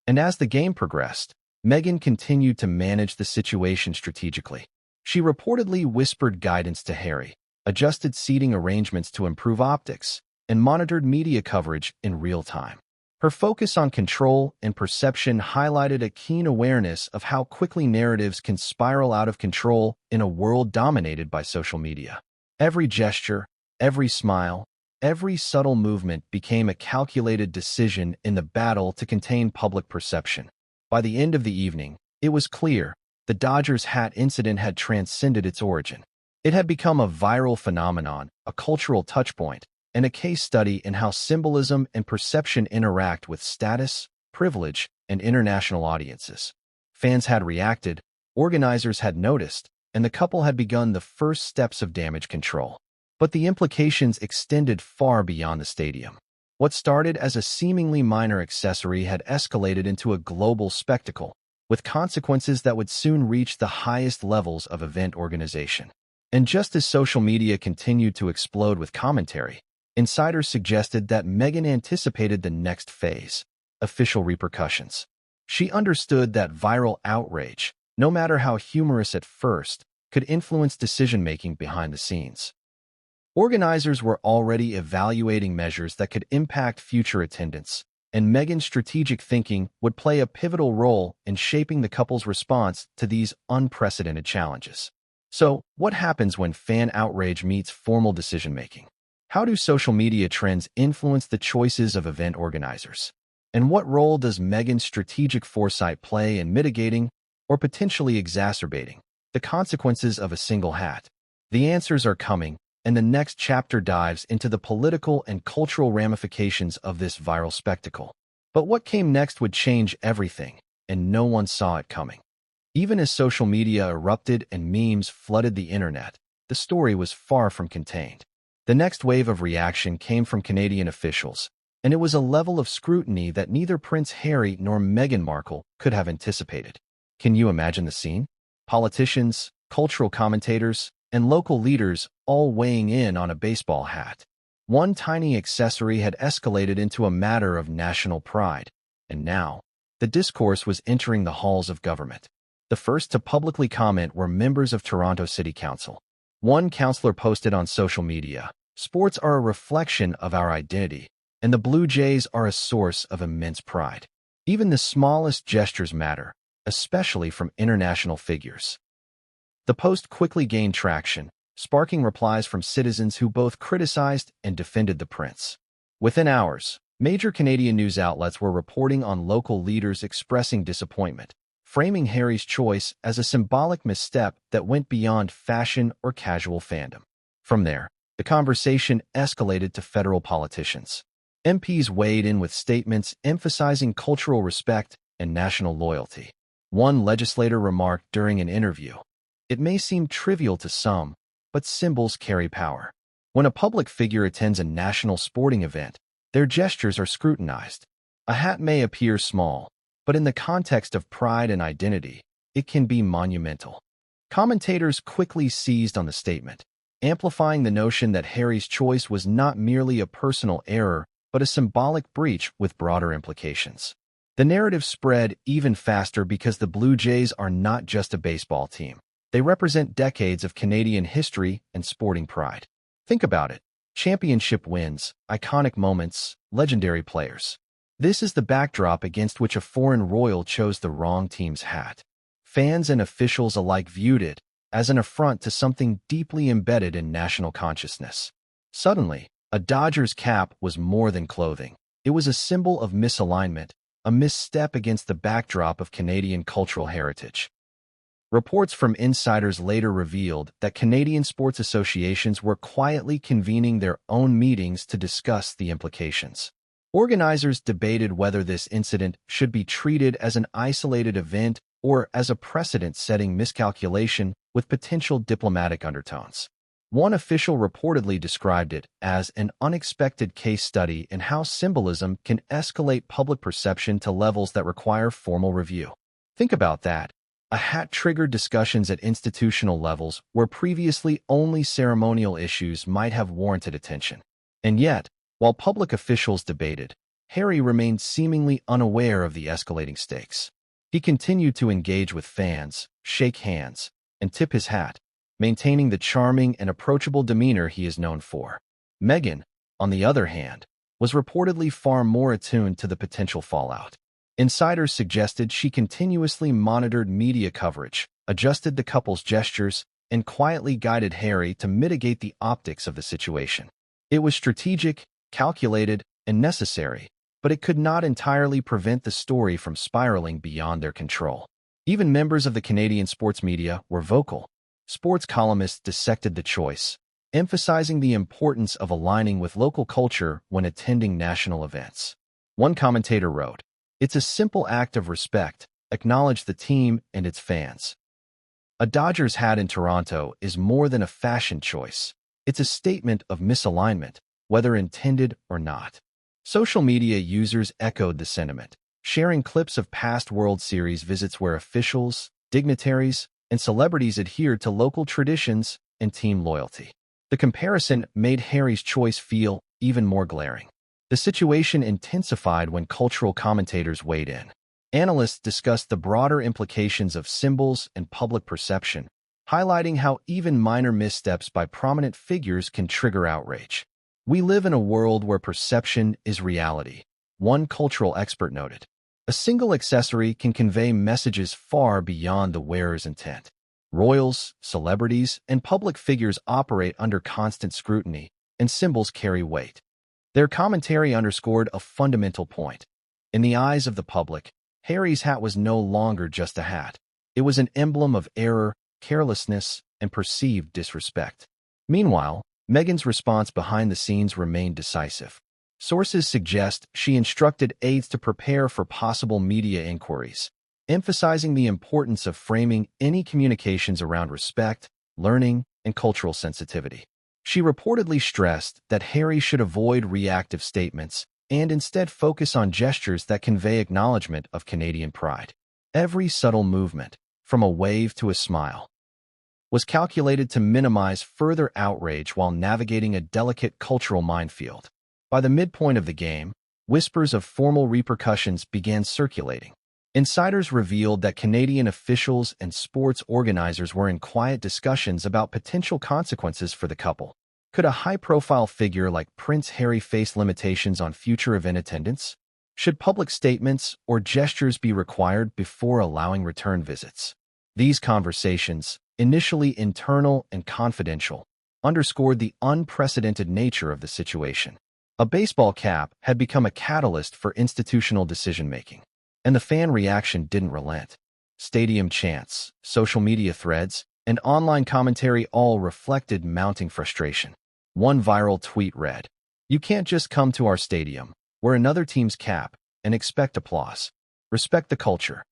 And as the game progressed, Meghan continued to manage the situation strategically. She reportedly whispered guidance to Harry, adjusted seating arrangements to improve optics, and monitored media coverage in real time. Her focus on control and perception highlighted a keen awareness of how quickly narratives can spiral out of control in a world dominated by social media. Every gesture, every smile, every subtle movement became a calculated decision in the battle to contain public perception. By the end of the evening, it was clear the Dodgers hat incident had transcended its origin. It had become a viral phenomenon, a cultural touchpoint, and a case study in how symbolism and perception interact with status, privilege, and international audiences. Fans had reacted, organizers had noticed, and the couple had begun the first steps of damage control. But the implications extended far beyond the stadium. What started as a seemingly minor accessory had escalated into a global spectacle, with consequences that would soon reach the highest levels of event organization. And just as social media continued to explode with commentary, insiders suggested that Meghan anticipated the next phase, official repercussions. She understood that viral outrage, no matter how humorous at first, could influence decision-making behind the scenes. Organizers were already evaluating measures that could impact future attendance, and Meghan's strategic thinking would play a pivotal role in shaping the couple's response to these unprecedented challenges. So, what happens when fan outrage meets formal decision-making? How do social media trends influence the choices of event organizers? And what role does Meghan's strategic foresight play in mitigating, or potentially exacerbating, the consequences of a single hat? The answers are coming, and the next chapter dives into the political and cultural ramifications of this viral spectacle. But what came next would change everything, and no one saw it coming. Even as social media erupted and memes flooded the internet, the story was far from contained. The next wave of reaction came from Canadian officials, and it was a level of scrutiny that neither Prince Harry nor Meghan Markle could have anticipated. Can you imagine the scene? Politicians, cultural commentators, and local leaders all weighing in on a baseball hat. One tiny accessory had escalated into a matter of national pride, and now, the discourse was entering the halls of government. The first to publicly comment were members of Toronto City Council. One councillor posted on social media, "Sports are a reflection of our identity, and the Blue Jays are a source of immense pride. Even the smallest gestures matter, especially from international figures." The post quickly gained traction, sparking replies from citizens who both criticized and defended the prince. Within hours, major Canadian news outlets were reporting on local leaders expressing disappointment, framing Harry's choice as a symbolic misstep that went beyond fashion or casual fandom. From there, the conversation escalated to federal politicians. MPs weighed in with statements emphasizing cultural respect and national loyalty. One legislator remarked during an interview, "It may seem trivial to some, but symbols carry power. When a public figure attends a national sporting event, their gestures are scrutinized. A hat may appear small, but in the context of pride and identity, it can be monumental." Commentators quickly seized on the statement, amplifying the notion that Harry's choice was not merely a personal error, but a symbolic breach with broader implications. The narrative spread even faster because the Blue Jays are not just a baseball team. They represent decades of Canadian history and sporting pride. Think about it. Championship wins, iconic moments, legendary players. This is the backdrop against which a foreign royal chose the wrong team's hat. Fans and officials alike viewed it as an affront to something deeply embedded in national consciousness. Suddenly, a Dodgers cap was more than clothing. It was a symbol of misalignment, a misstep against the backdrop of Canadian cultural heritage. Reports from insiders later revealed that Canadian sports associations were quietly convening their own meetings to discuss the implications. Organizers debated whether this incident should be treated as an isolated event or as a precedent-setting miscalculation with potential diplomatic undertones. One official reportedly described it as an unexpected case study in how symbolism can escalate public perception to levels that require formal review. Think about that. A hat triggered discussions at institutional levels where previously only ceremonial issues might have warranted attention. And yet, while public officials debated, Harry remained seemingly unaware of the escalating stakes. He continued to engage with fans, shake hands, and tip his hat, maintaining the charming and approachable demeanor he is known for. Meghan, on the other hand, was reportedly far more attuned to the potential fallout. Insiders suggested she continuously monitored media coverage, adjusted the couple's gestures, and quietly guided Harry to mitigate the optics of the situation. It was strategic, calculated, and necessary, but it could not entirely prevent the story from spiraling beyond their control. Even members of the Canadian sports media were vocal. Sports columnists dissected the choice, emphasizing the importance of aligning with local culture when attending national events. One commentator wrote, "It's a simple act of respect. Acknowledge the team and its fans." A Dodgers hat in Toronto is more than a fashion choice. It's a statement of misalignment, whether intended or not. Social media users echoed the sentiment, sharing clips of past World Series visits where officials, dignitaries, and celebrities adhered to local traditions and team loyalty. The comparison made Harry's choice feel even more glaring. The situation intensified when cultural commentators weighed in. Analysts discussed the broader implications of symbols and public perception, highlighting how even minor missteps by prominent figures can trigger outrage. "We live in a world where perception is reality," one cultural expert noted. A single accessory can convey messages far beyond the wearer's intent. Royals, celebrities, and public figures operate under constant scrutiny, and symbols carry weight. Their commentary underscored a fundamental point. In the eyes of the public, Harry's hat was no longer just a hat. It was an emblem of error, carelessness, and perceived disrespect. Meanwhile, Meghan's response behind the scenes remained decisive. Sources suggest she instructed aides to prepare for possible media inquiries, emphasizing the importance of framing any communications around respect, learning, and cultural sensitivity. She reportedly stressed that Harry should avoid reactive statements and instead focus on gestures that convey acknowledgement of Canadian pride. Every subtle movement, from a wave to a smile, was calculated to minimize further outrage while navigating a delicate cultural minefield. By the midpoint of the game, whispers of formal repercussions began circulating. Insiders revealed that Canadian officials and sports organizers were in quiet discussions about potential consequences for the couple. Could a high-profile figure like Prince Harry face limitations on future event attendance? Should public statements or gestures be required before allowing return visits? These conversations, initially internal and confidential, underscored the unprecedented nature of the situation. A baseball cap had become a catalyst for institutional decision-making, and the fan reaction didn't relent. Stadium chants, social media threads, and online commentary all reflected mounting frustration. One viral tweet read, "You can't just come to our stadium, wear another team's cap, and expect applause. Respect the culture."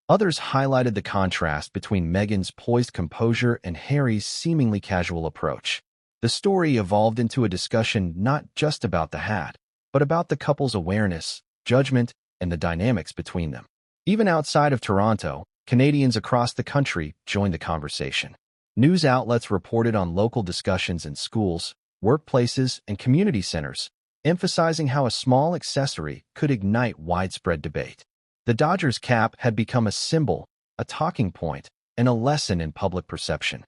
Others highlighted the contrast between Meghan's poised composure and Harry's seemingly casual approach. The story evolved into a discussion not just about the hat, but about the couple's awareness, judgment, and the dynamics between them. Even outside of Toronto, Canadians across the country joined the conversation. News outlets reported on local discussions in schools, workplaces, and community centers, emphasizing how a small accessory could ignite widespread debate. The Dodgers cap had become a symbol, a talking point, and a lesson in public perception.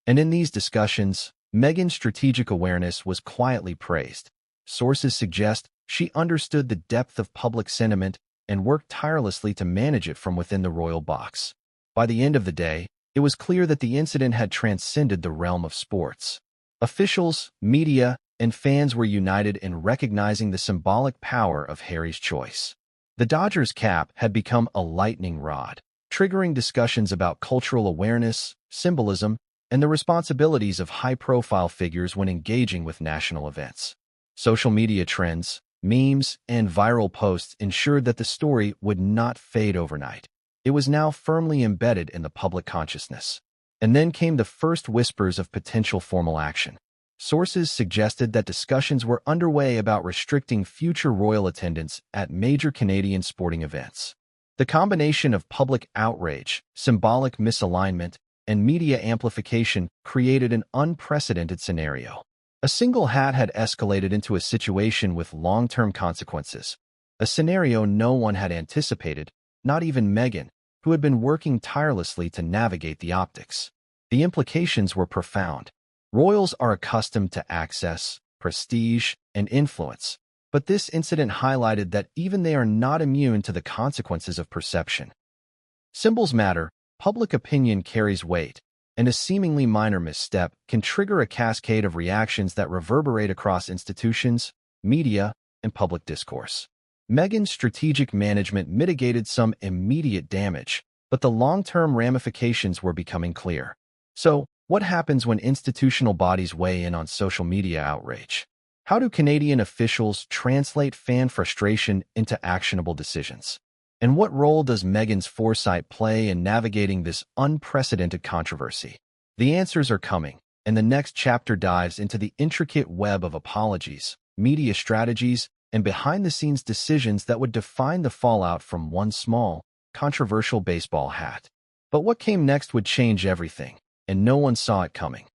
And in these discussions, Meghan's strategic awareness was quietly praised. Sources suggest she understood the depth of public sentiment and worked tirelessly to manage it from within the royal box. By the end of the day, it was clear that the incident had transcended the realm of sports. Officials, media, and fans were united in recognizing the symbolic power of Harry's choice. The Dodgers cap had become a lightning rod, triggering discussions about cultural awareness, symbolism, and the responsibilities of high-profile figures when engaging with national events. Social media trends, Memes and viral posts ensured that the story would not fade overnight. It was now firmly embedded in the public consciousness. And then came the first whispers of potential formal action. Sources suggested that discussions were underway about restricting future royal attendance at major Canadian sporting events. The combination of public outrage, symbolic misalignment, and media amplification created an unprecedented scenario. A single hat had escalated into a situation with long-term consequences, a scenario no one had anticipated, not even Meghan, who had been working tirelessly to navigate the optics. The implications were profound. Royals are accustomed to access, prestige, and influence, but this incident highlighted that even they are not immune to the consequences of perception. Symbols matter, public opinion carries weight, and a seemingly minor misstep can trigger a cascade of reactions that reverberate across institutions, media, and public discourse. Meghan's strategic management mitigated some immediate damage, but the long-term ramifications were becoming clear. So, what happens when institutional bodies weigh in on social media outrage? How do Canadian officials translate fan frustration into actionable decisions? And what role does Meghan's foresight play in navigating this unprecedented controversy? The answers are coming, and the next chapter dives into the intricate web of apologies, media strategies, and behind-the-scenes decisions that would define the fallout from one small, controversial baseball hat. But what came next would change everything, and no one saw it coming.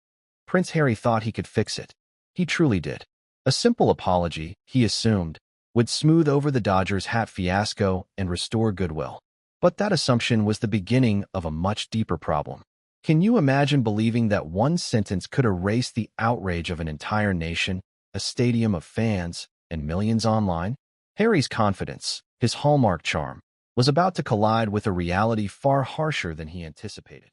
Prince Harry thought he could fix it. He truly did. A simple apology, he assumed, would smooth over the Dodgers' hat fiasco and restore goodwill. But that assumption was the beginning of a much deeper problem. Can you imagine believing that one sentence could erase the outrage of an entire nation, a stadium of fans, and millions online? Harry's confidence, his hallmark charm, was about to collide with a reality far harsher than he anticipated.